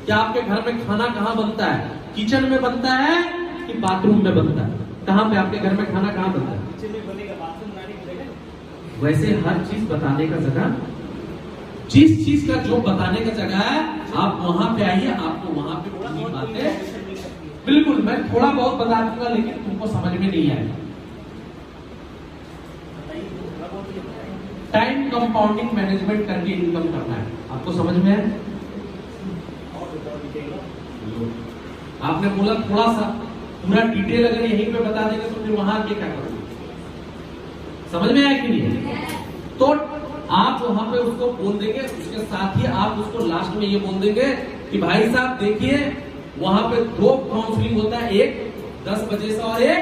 कि आपके घर में खाना कहाँ बनता है, किचन में बनता है कि बाथरूम में बनता है? कहाँ पे आपके घर में खाना कहाँ बनता है? किचन में बनेगा, बाथरूम वैसे हर चीज बताने का जगह, जिस चीज का जो बताने का जगह है आप वहां पे आइए, आपको वहां पे पूरी बातें बिल्कुल मैं थोड़ा बहुत बता दूंगा लेकिन तुमको समझ में नहीं आएगा। टाइम कंपाउंडिंग मैनेजमेंट करके इनकम करना है, आपको समझ में है? आपने बोला थोड़ा सा, पूरा डिटेल अगर यहीं पे बता देंगे तो फिर वहां आके क्या करोगे? समझ में आया कि नहीं? तो आप वहां पे उसको बोल देंगे, उसके साथ ही आप उसको लास्ट में ये बोल देंगे कि भाई साहब देखिए वहां पे 2 काउंसलिंग होता है, एक 10 बजे से और एक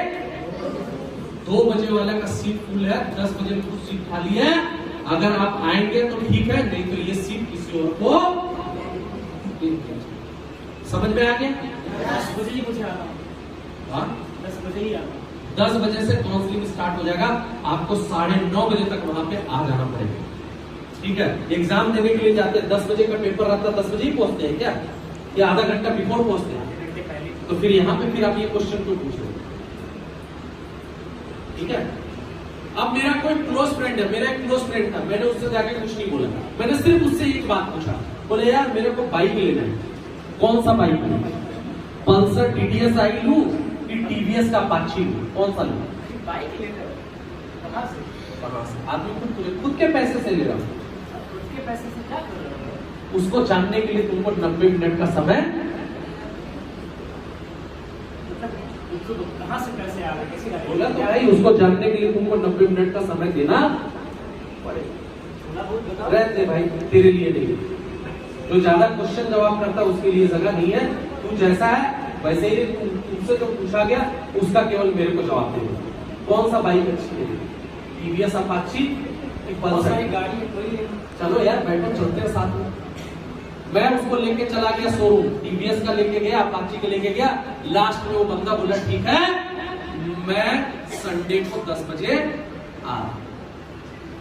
2 बजे वाला का सीट फुल है, 10 बजे में कुछ सीट खाली है, अगर आप आएंगे तो ठीक है, नहीं तो ये सीट किसी और को। समझ में आ गया? 10 बजे ही मुझे आना। 10 बजे ही आना। 10 बजे से काउंसलिंग स्टार्ट हो जाएगा, आपको 9:30 बजे तक वहां पे आ जाना पड़ेगा। ठीक है, एग्जाम देने के लिए जाते हैं 10 बजे का पेपर रहता है, 10 बजे ही पहुंचते हैं क्या, या आधा घंटा बिफोर पहुंचते हैं? तो फिर यहाँ पे फिर आप ये क्वेश्चन क्यों पूछ रहे? ठीक है, अब मेरा कोई क्लोज फ्रेंड है, मेरा एक क्लोज फ्रेंड था, मैंने उससे जाके कुछ नहीं बोला, मैंने सिर्फ उससे एक बात पूछा, बोले यार मेरे को बाइक लेना है, कौन सा बाइक लूं? पल्सर टीटीएस आई लूं कि टीवीएस का अपाची लूं, कौन सा लूं? बाइक लेकर कहां से? आदमी खुद के पैसे से ले रहा हूं। खुद के पैसे से क्या कर रहे हो? उसको जानने के लिए तुमको 90 मिनट का समय, कहां से पैसे आ रहे? किसी का बोला तो भाई उसको जानने के लिए तुमको 90 मिनट का समय देना पड़ेगा। रहते भाई, तेरे लिए नहीं, जो ज्यादा क्वेश्चन जवाब करता उसके लिए जगह नहीं है, तू जैसा है वैसे ही तुमसे जो पूछा गया उसका केवल मेरे को जवाब देना। कौन सा बाइक अच्छी है, टीवीएस अपाची कि पल्सर? गाड़ी है कोई? चलो यार बैठो, चलते हैं साथ में। मैं उसको लेके चला गया शोरूम, टीवीएस का लेके गया, अपाची का लेके गया, लास्ट में वो बंदा बोला ठीक है मैं संडे को 10 बजे आ।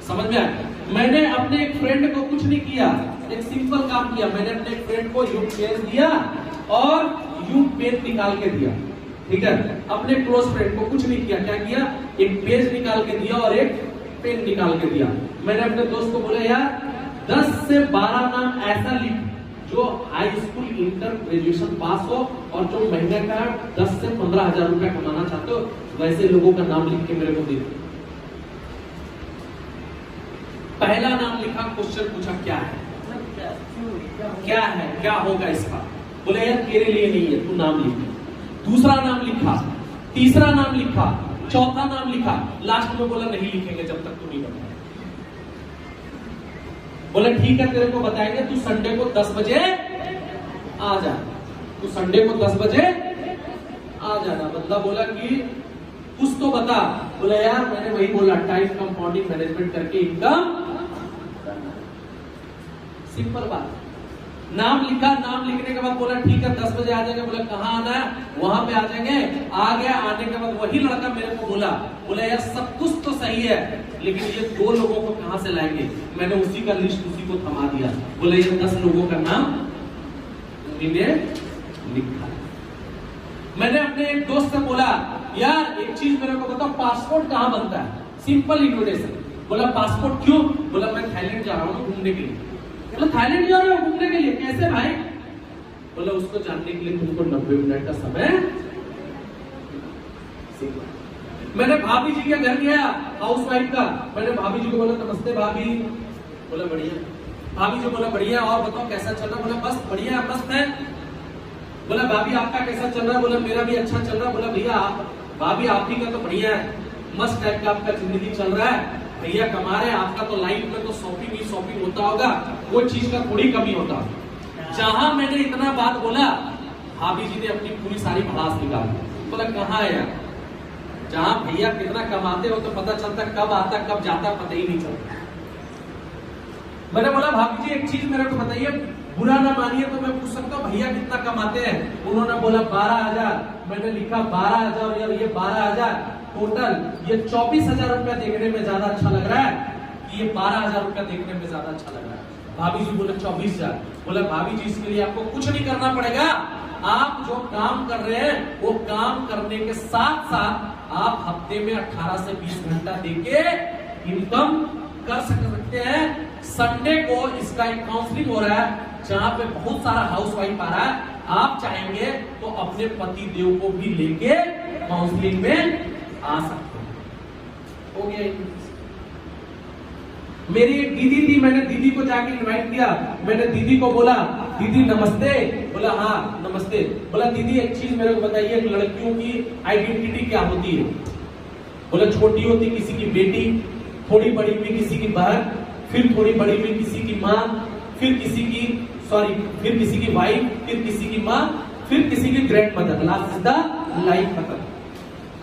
समझ में आया? मैंने अपने एक फ्रेंड को कुछ नहीं किया, एक सिंपल काम किया, मैंने अपने एक फ्रेंड को यू पेज दिया और यू पेज निकाल के दिया। ठीक है, अपने क्लोज फ्रेंड को कुछ नहीं किया, क्या किया, एक पेज निकाल के दिया और एक पेन निकाल के दिया। मैंने अपने दोस्त को बोला यार 10 से 12 नाम ऐसा लिख जो high school inter graduation pass हो और जो महीने का 10 से 15 हजार रुपया कमाना चाहते हो, वैसे लोगों का नाम लिख के मेरे को दे दो। पहला नाम लिखा, क्वेश्चन पूछा क्या है, क्या है, क्या होगा इसका? बोले यार तेरे लिए नहीं है, तू नाम लिख। दूसरा नाम लिखा, तीसरा नाम लिखा, चौथा नाम लिखा, लास्ट में बोला नहीं लिखेंगे जब तक तू नहीं बताए। बोले ठीक है तेरे को बताएंगे, तू संडे को 10 बजे आ जा, तू संडे को 10 बजे आ जाना। बंदा बोला कि कुछ तो बता। बोला यार मैंने वही बोला, टाइम कंपाउंडिंग मैनेजमेंट करके इनकम। सिंपल बात। नाम लिखा, नाम लिखने के बाद बोला ठीक है 10 बजे आ जाएंगे। बोला कहाँ आना है? वहां पे आ जाएंगे। आ गया, आने के बाद वही लड़का मेरे को बोला यार सब कुछ तो सही है लेकिन ये 2 लोगों को कहां से लाएंगे? मैंने उसी का लिस्ट उसी को थमा दिया। बोले ये 10 लोगों का नाम लिखा। मैंने अपने एक दोस्त से बोला यार एक चीज मेरे को बताओ, पासपोर्ट कहाँ बनता है? Simple invitation. बोला पासपोर्ट क्यों? बोला मैं थाईलैंड जा रहा हूँ घूमने के लिए। बोला थाईलैंड जा रहे हो घूमने के लिए, कैसे भाई? बोला उसको जानने के लिए तुमको 90 मिनट का समय। मैंने भाभी जी के घर गया, हाउस वाइफ का। मैंने भाभी जी को बोला नमस्ते भाभी। बोला बढ़िया। भाभी जी बोला बढ़िया, और बताओ कैसा चल रहा? बोला बस बढ़िया मस्त है। बोला भाभी आपका कैसा चल रहा? बोला मेरा भी अच्छा चल रहा। बोला भैया भाभी आप ही का तो बढ़िया है, मस्त टाइप का आपका जिंदगी चल रहा है, भैया कमा रहे हैं, आपका तो लाइफ में तो शॉपिंग ही शॉपिंग होता होगा, कोई चीज का थोड़ी कमी होता। जहां मैंने इतना बात बोला भाभी जी ने अपनी पूरी सारी भड़ास निकाली। बोला कहाँ है यार? जहां भैया कितना कमाते हो तो पता चलता, कब आता कब जाता पता ही नहीं चलता। मैंने बोला भाभी जी एक चीज मेरे को बताइए, बुरा ना मानिए तो मैं पूछ सकता हूँ भैया कितना कमाते हैं? उन्होंने बोला 12,000। मैंने लिखा 12,000 और ये 12,000 टोटल, ये 24,000 रुपया देखने में ज्यादा अच्छा लग रहा है कि ये 12,000 रुपया देखने में ज्यादा अच्छा लग रहा है? भाभी जी बोले 24,000। बोला भाभी जी इसके लिए आपको कुछ नहीं करना पड़ेगा, आप जो काम कर रहे हैं वो काम करने के साथ साथ आप हफ्ते में 18 से 20 घंटा देके इनकम कर सकते हैं। संडे को इसका एक काउंसलिंग हो रहा है जहां पे बहुत सारा हाउस वाइफ आ रहा है। आप चाहेंगे तो अपने पति देव को भी लेके काउंसलिंग में आ सकते हैं। हो गया। मेरी एक दीदी थी, मैंने दीदी को जाके इनवाइट किया। मैंने दीदी को बोला, दीदी नमस्ते। बोला हाँ नमस्ते। बोला दीदी एक चीज मेरे को बताइए, लड़कियों की आइडेंटिटी क्या होती है? बोला छोटी होती किसी की बेटी, थोड़ी बड़ी हुई किसी की बहन, फिर थोड़ी बड़ी हुई किसी की माँ, फिर किसी की वाइफ, फिर किसी की माँ, फिर किसी की grand mother. Last is the life खत्म।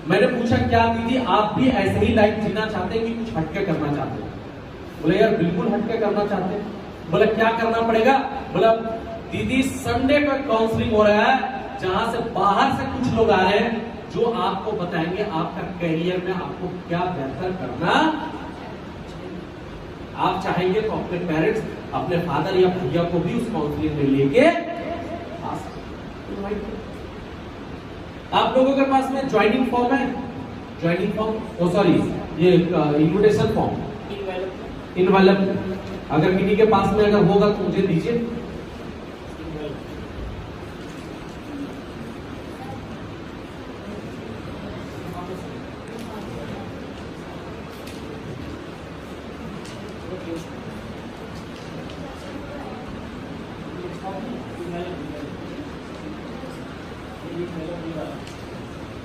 मैंने पूछा क्या दीदी आप भी ऐसे ही लाइफ जीना चाहते हैं कि कुछ हटके करना चाहते हैं? बोले यार बिल्कुल हटके करना चाहते हैं। बोला क्या करना पड़ेगा? बोला दीदी संडे का काउंसलिंग हो रहा है जहां से बाहर से कुछ लोग आ रहे हैं जो आपको बताएंगे आपका करियर में आपको क्या बेहतर करना। आप चाहेंगे तो अपने पेरेंट्स, अपने फादर या भैया को भी उस काउंसलिंग में लेके आ सकते। आप लोगों के पास में ज्वाइनिंग फॉर्म है? ज्वाइनिंग फॉर्म, ओ सॉरी ये इन्विटेशन फॉर्म, इनवेलप। अगर किसी के पास में अगर होगा तो मुझे दीजिए।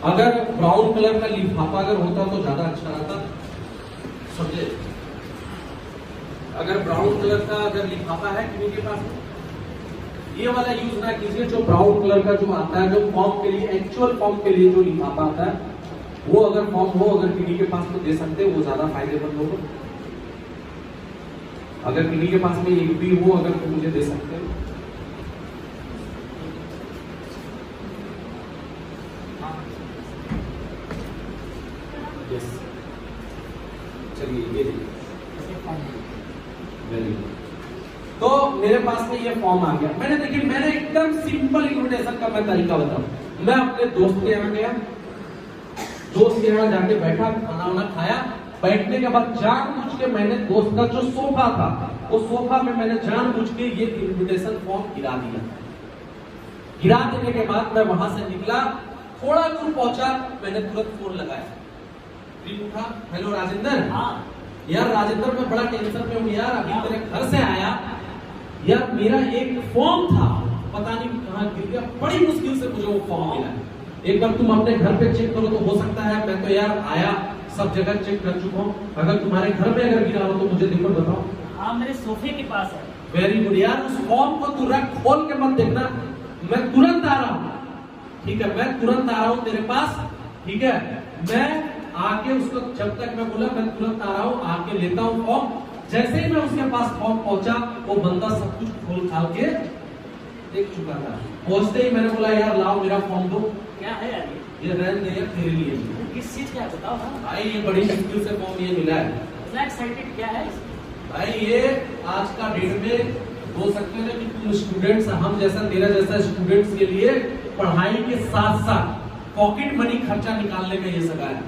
अगर ब्राउन कलर का लिफाफा अगर होता तो ज्यादा अच्छा रहता, समझे? अगर ब्राउन कलर का अगर लिफाफा है किसी के पास, ये वाला यूज ना कीजिए। जो ब्राउन कलर का जो आता है, जो फॉर्म के लिए, एक्चुअल फॉर्म के लिए जो लिफाफा आता है, वो अगर फॉर्म हो, अगर किसी के पास में दे सकते वो ज्यादा फायदेमंद होगा। अगर किसी के पास में एक भी हो अगर तो मुझे दे सकते हो। चलिए ये वेरी गुड। तो मेरे पास में ये फॉर्म आ गया। मैंने एकदम सिंपल इन्विटेशन का मैं तरीका बताऊं। मैं अपने दोस्त के यहाँ गया, दोस्त के यहाँ जाके बैठा, खाना वाना खाया। बैठने के बाद जानबूझ के मैंने दोस्त का जो सोफा था, उस सोफा में मैंने जानबूझ के ये इन्विटेशन फॉर्म गिरा दिया। गिरा देने के बाद मैं वहां से निकला, थोड़ा दूर पहुंचा, मैंने तुरंत फोन लगाया। उठा, हेलो राजेंद्र। हाँ यार राजेंद्र मैं बड़ा टेंशन में हूँ यार, अभी तेरे घर से आया यार, मेरा एक फॉर्म था पता नहीं कहाँ गिर गया, बड़ी मुश्किल से मुझे वो फॉर्म मिला। एक बार तुम अपने घर पे चेक करो तो हो सकता है, मैं तो यार आया सब जगह चेक कर चुका हूँ, अगर तुम्हारे घर में अगर गिरा हो तो मुझे देखो बताओ। हाँ मेरे सोफे के पास है। वेरी गुड यार, उस फॉर्म को तू रख, खोल के मत देखना, मैं तुरंत आ रहा हूँ। ठीक है, मैं तुरंत आ रहा हूँ तेरे पास। ठीक है, मैं आके उसको, जब तक मैं बोला मैं तुरंत आ रहा हूँ, आके लेता हूँ फॉर्म। जैसे ही मैं उसके पास फॉर्म पहुंचा, वो बंदा सब कुछ खोल खाल के देख चुका था। पहुंचते ही मैंने बोला यार लाओ मेरा फॉर्म दो। क्या है यार ये रहने दे यार तेरे लिए। किस चीज का बताओ ना भाई, ये बड़ी मुश्किल से फॉर्म ये मिला है। इतना एक्साइटेड क्या है भाई? ये आज का डेट में बोल सकते हैं कि तुम स्टूडेंट्स, हम जैसा तेरा जैसा स्टूडेंट्स के लिए पढ़ाई के साथ साथ पॉकेट मनी खर्चा निकालने का ये सगा है।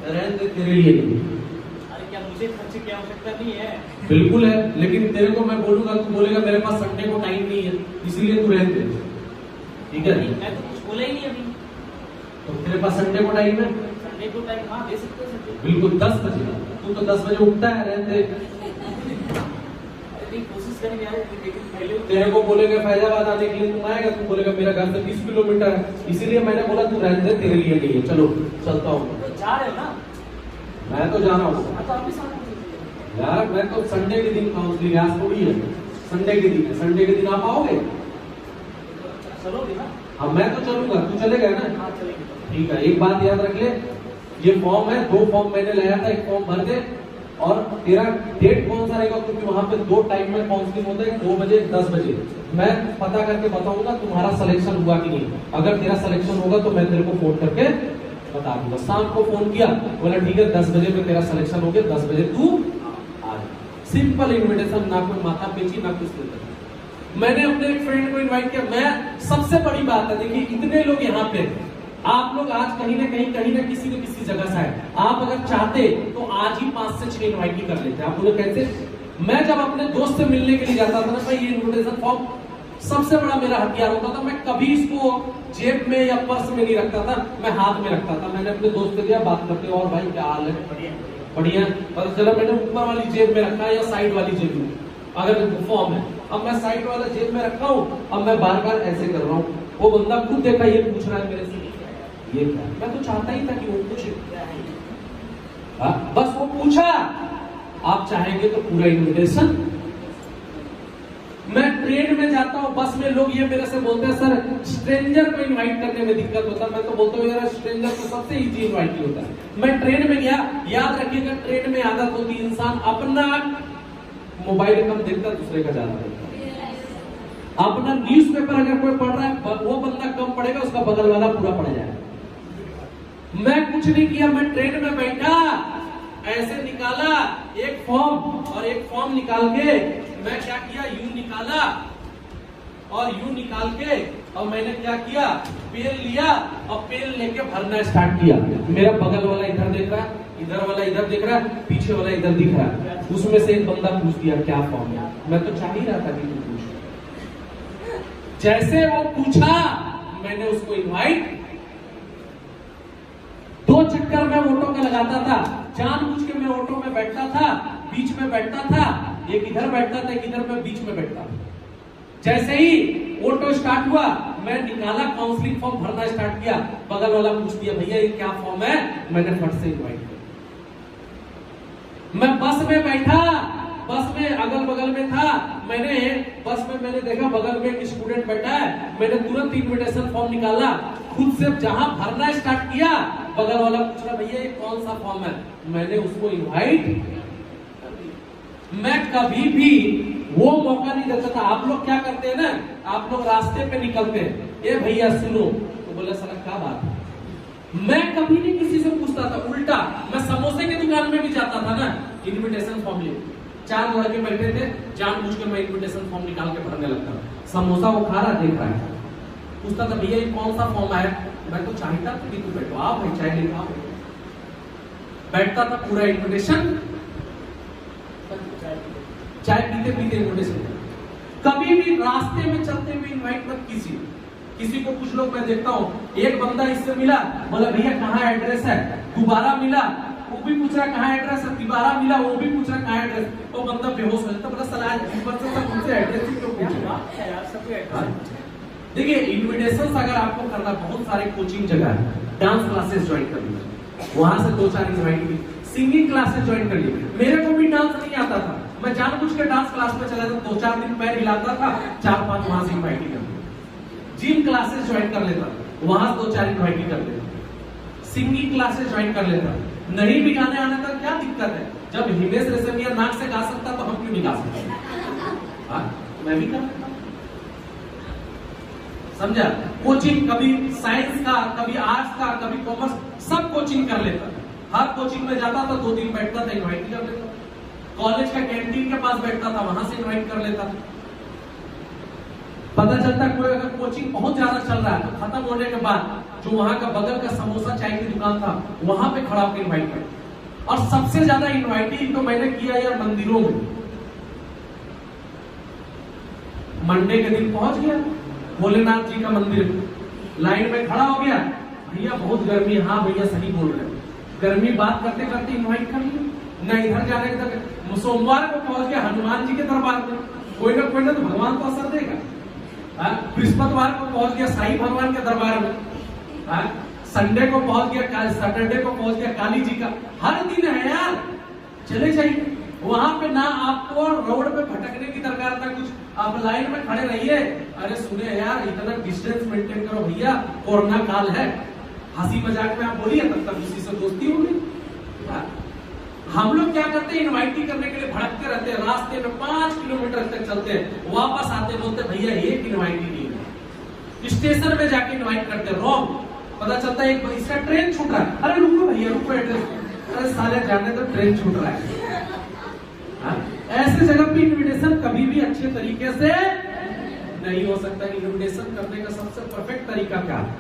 रहने दे तेरे लिए नहीं। अरे क्या मुझे खर्चे की आवश्यकता नहीं है? बिल्कुल है, लेकिन तेरे को मैं बोलूंगा, तू बोलेगा मेरे पास संडे को टाइम नहीं है, इसीलिए तू रहने दे। ठीक है, मैं तो कुछ बोला ही नहीं अभी। तो तेरे पास संडे को टाइम है? संडे को टाइम हाँ दे सकते हो संडे। बिल्कुल 10 बजे। तू तो 10 बजे उठता है, रहने दे। कोशिश करेंगे यार, लेकिन पहले तेरे को बोलेगा फैजाबाद आने के लिए, तुम आएगा, तुम बोलेगा मेरा घर से 20 किलोमीटर है, इसीलिए मैंने बोला तू रहने दे, तेरे लिए नहीं है। चलो चलता हूँ। तो जा रहे हो ना? मैं तो जा रहा हूँ तो आप भी साथ में यार। मैं तो संडे के दिन काउंसलिंग आज थोड़ी है, संडे के दिन है। संडे के दिन आप आओगे? चलोगे ना? हाँ मैं तो चलूंगा, तू चलेगा ना? हाँ चलेंगे। ठीक है, एक बात याद रख ले, ये फॉर्म है, 2 फॉर्म मैंने लाया था, एक फॉर्म भर दे। और तेरा डेट कौन सा रहेगा, क्योंकि वहां पे 2 टाइम में काउंसलिंग होता है, 2 बजे 10 बजे। मैं पता करके बताऊंगा तुम्हारा सिलेक्शन हुआ कि नहीं। अगर तेरा सिलेक्शन होगा तो मैं तेरे को फोन करके बता दूंगा। शाम को फोन किया, बोला ठीक है 10 बजे में तेरा सिलेक्शन हो गया, 10 बजे तू आ जा। सिंपल इन्विटेशन, ना कोई माथा पेची ना कुछ नहीं। मैंने अपने एक फ्रेंड को इन्वाइट किया। मैं सबसे बड़ी बात है, देखिए इतने लोग यहाँ पे, आप लोग आज कहीं ना किसी न किसी जगह से आए, आप अगर चाहते तो आज ही 5 से 6 इनवाइट ही कर लेते। आप लोग कहते, मैं जब अपने दोस्त से मिलने के लिए जाता था ना भाई, ये इन्विटेशन फॉर्म सबसे बड़ा मेरा हथियार होता था। मैं कभी इसको जेब में या पर्स में नहीं रखता था, मैं हाथ में रखता था। मैंने अपने दोस्त से दिया, बात करते और भाई क्या हाल है, बढ़िया, पता चला मैंने ऊपर वाली जेब में रखा है या साइड वाली जेब में, अगर फॉर्म है। अब मैं साइड वाला जेब में रखा हूँ, अब मैं बार बार ऐसे कर रहा हूँ। वो बंदा खुद देखा, ये पूछ रहा है मेरे से ये क्या है? मैं तो चाहता ही था कि वो पूछे, बस वो पूछा। आप चाहेंगे तो पूरा इन्विटेशन। मैं ट्रेन में जाता हूँ, बस में लोग ये मेरे से बोलते हैं सर स्ट्रेंजर को इनवाइट करने में दिक्कत होता है। मैं तो बोलता हूँ यार स्ट्रेंजर को सबसे इजी इनवाइट ही होता है। मैं ट्रेन में गया, याद रखिएगा ट्रेन में आदत होती है इंसान अपना मोबाइल कम देखता, दूसरे का ज्यादा देखता। अपना न्यूज़पेपर अगर कोई पढ़ रहा है, वो बंदा कम पढ़ेगा, उसका बगल वाला पूरा पढ़ जाएगा। मैं कुछ नहीं किया, मैं ट्रेन में बैठा, ऐसे निकाला एक फॉर्म, और एक फॉर्म निकाल के मैं क्या किया, यूं निकाला और यूं निकाल के, और मैंने क्या किया, पेन लिया और पेन लेके भरना स्टार्ट किया। मेरा बगल वाला इधर देख रहा है, इधर वाला इधर देख रहा है, पीछे वाला इधर दिख रहा है। उसमें से एक बंदा पूछ दिया क्या फॉर्म है। मैं तो चाह ही रहा था कि तू पूछ। जैसे वो पूछा, मैंने उसको इनवाइट, 2 चक्कर मैं ऑटो का लगाता था, जानबूझ के मैं ऑटो में बैठता था, बीच में बैठता था, एक इधर बैठता था, एक इधर में बीच में बैठता। जैसे ही ऑटो स्टार्ट हुआ, मैं निकाला काउंसलिंग फॉर्म भरना स्टार्ट किया। बगल वाला पूछ दिया भैया ये क्या फॉर्म है, मैंने फट से इनवाइट किया। मैं बस में बैठा, बस में अगल बगल में था, मैंने बस में मैंने देखा बगल में एक स्टूडेंट बैठा है, मैंने तुरंत इनविटेशन फॉर्म निकाला, खुद से जहां भरना स्टार्ट किया, बगल वाला पूछ रहा भैया ये कौन सा फॉर्म है, मैंने उसको इनवाइट। मैं कभी भी वो मौका नहीं देता था। आप लोग क्या करते हैं ना, आप लोग रास्ते पे निकलते हैं, ये भैया सुनो, तो बोला साला क्या बात है। मैं कभी नहीं किसी से पूछता था, उल्टा मैं समोसे की दुकान में भी जाता था ना, इनविटेशन फॉर्म ले, 4 लड़के बैठे थे, जानबूझ के मैं इनविटेशन फॉर्म निकाल के भरने लगता था। समोसा वो खा रहा, देख रहा है, पूछता था भैया ये कौन सा फॉर्म है, मैं तो चाहता था कि तू बैठो, आप भाई चाय लेके आओ। बैठता था पूरा इनविटेशन, चाय पीते पीते इनविटेशन। कभी भी रास्ते में चलते हुए इनवाइट मत कीजिए किसी को। कुछ लोग मैं देखता हूँ, एक बंदा इससे मिला, बोला भैया कहाँ एड्रेस है, दोबारा मिला, वो भी पूछ रहा कहाँ एड्रेस है, दोबारा मिला, वो भी पूछ रहा कहाँ एड्रेस, वो बंदा बेहोश हो जाता, बोला सलाह उनसे एड्रेस ही क्यों पूछा। देखिए इनविटेशन अगर आपको करना, बहुत सारे कोचिंग जगह है, डांस क्लासेस ज्वाइन कर लीजिए, वहां से 2-4 इनवाइट की, सिंगिंग क्लासेस ज्वाइन कर लीजिए। मेरे को भी डांस नहीं आता था, मैं जानबूझ के डांस क्लास में चला था, 2-4 दिन पैर हिलाता था, 4-5 वहां से इनवाइट कर। जिम क्लासेस ज्वाइन कर लेता, वहां से 2-4 इनवाइट कर लेता। सिंगिंग क्लासेस ज्वाइन कर लेता। नहीं भी गाने आने का क्या दिक्कत है, जब हिमेश रेशमिया नाक से गा सकता तो हम क्यों नहीं गा सकते। मैं भी कर लेता, समझा। कोचिंग, कभी साइंस का, कभी आर्ट्स का, कभी कॉमर्स, सब कोचिंग कर लेता। हर कोचिंग में जाता था, 2 दिन बैठता था, इनवाइट कर लेता। कॉलेज का कैंटीन के पास बैठता था, वहां से इनवाइट कर लेता। पता चलता कोई अगर कोचिंग बहुत ज्यादा चल रहा है तो खत्म होने के बाद जो वहां का बगल का समोसा चाय की दुकान था, वहां पे खड़ा होकर इनवाइट कर। और सबसे ज्यादा इनवाइटिंग तो मैंने किया यार मंदिरों में। मंडे के दिन पहुंच गया भोलेनाथ जी का मंदिर, लाइन में खड़ा हो गया, भैया बहुत गर्मी, हाँ भैया सही बोल रहे, गर्मी बात करते करते इनवाइट कर लिया। न इधर जाने तक सोमवार को पहुंच गया हनुमान जी के दरबार में, कोई ना तो भगवान को असर देगा। बृहस्पतिवार को पहुंच गया साईं भगवान के दरबार में, संडे को पहुंच गया, सैटरडे को पहुंच गया काली जी का। हर दिन है यार, चले जाइए वहां पे। ना आपको रोड पे भटकने की दरकार था कुछ, आप लाइन में खड़े रहिए। अरे सुने यार, इतना डिस्टेंस मेंटेन करो भैया, कोरोना काल है, हंसी मजाक में आप बोलिए, तब तक किसी से दोस्ती होगी। हम लोग क्या करते हैं, इनवाइटी करने के लिए भटकते रहते हैं, रास्ते में 5 किलोमीटर तक चलते हैं, वापस आते बोलते भैया एक इनवाइटी नहीं है। स्टेशन में जाके इनवाइट करते, रॉन्ग। पता चलता है एक इसका ट्रेन छूट रहा है, अरे रुको भैया रुको, एड्रेस, अरे साले जाने तो ट्रेन छूट रहा है। ऐसे जगह पे इन्विटेशन कभी भी अच्छे तरीके से नहीं हो सकता। इन्विटेशन करने का सबसे परफेक्ट तरीका क्या है,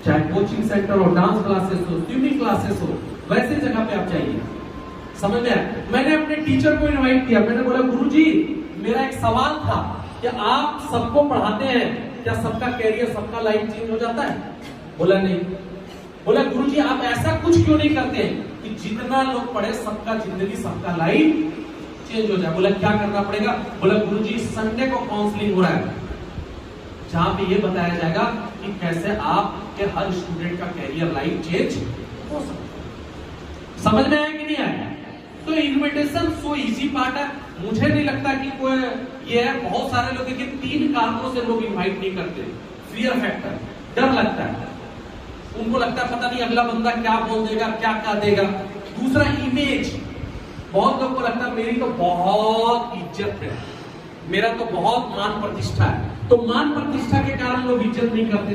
चाहे कोचिंग सेंटर हो, डांस क्लासेस हो, स्विमिंग क्लासेस हो, वैसे जगह पे आप जाइए। समझ में आया? मैंने अपने टीचर को इनवाइट किया, मैंने बोला गुरुजी मेरा एक सवाल था कि आप सबको पढ़ाते हैं, क्या सबका कैरियर, सबका लाइफ चेंज हो जाता है? बोला नहीं। बोला गुरुजी आप ऐसा कुछ क्यों नहीं करते कि जितना लोग पढ़े सबका जिंदगी, सबका लाइफ चेंज हो जाए? बोला क्या करना पड़ेगा? बोला गुरुजी संडे को काउंसलिंग हो रहा है, जहां पे ये बताया जाएगा कि कैसे आपके हर स्टूडेंट का कैरियर, लाइफ चेंज हो सकता है। समझ में आया कि नहीं आया? तो इन्विटेशन सो इजी पार्ट है। मुझे नहीं लगता कि कोई ये है, बहुत सारे लोग देखिए 3 कारणों से लोग इनवाइट नहीं करते। फियर फैक्टर, डर लगता है, उनको लगता है पता नहीं अगला बंदा क्या बोल देगा, क्या कह देगा। दूसरा इमेज, बहुत लोग को लगता है मेरी तो बहुत इज्जत है, मेरा तो बहुत मान प्रतिष्ठा है, तो मान प्रतिष्ठा के कारण लोग इज्जत नहीं करते,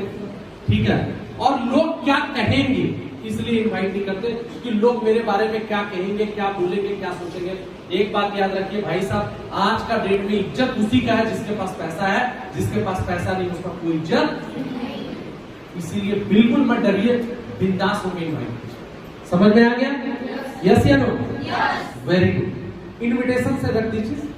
ठीक है। और लोग क्या कहेंगे इसलिए इनवाइट नहीं करते कि लोग मेरे बारे में क्या कहेंगे, क्या बोलेंगे, क्या सोचेंगे। एक बात याद रखिए भाई साहब, आज का डेट में इज्जत उसी का है जिसके पास पैसा है, जिसके पास पैसा नहीं उसका कोई इज्जत नहीं। इसीलिए बिल्कुल मत डरिए, बिंदास होकर इनवाइट। समझ में आ गया? यस या नो? Very good. इन्विटेशन से रख दीजिए।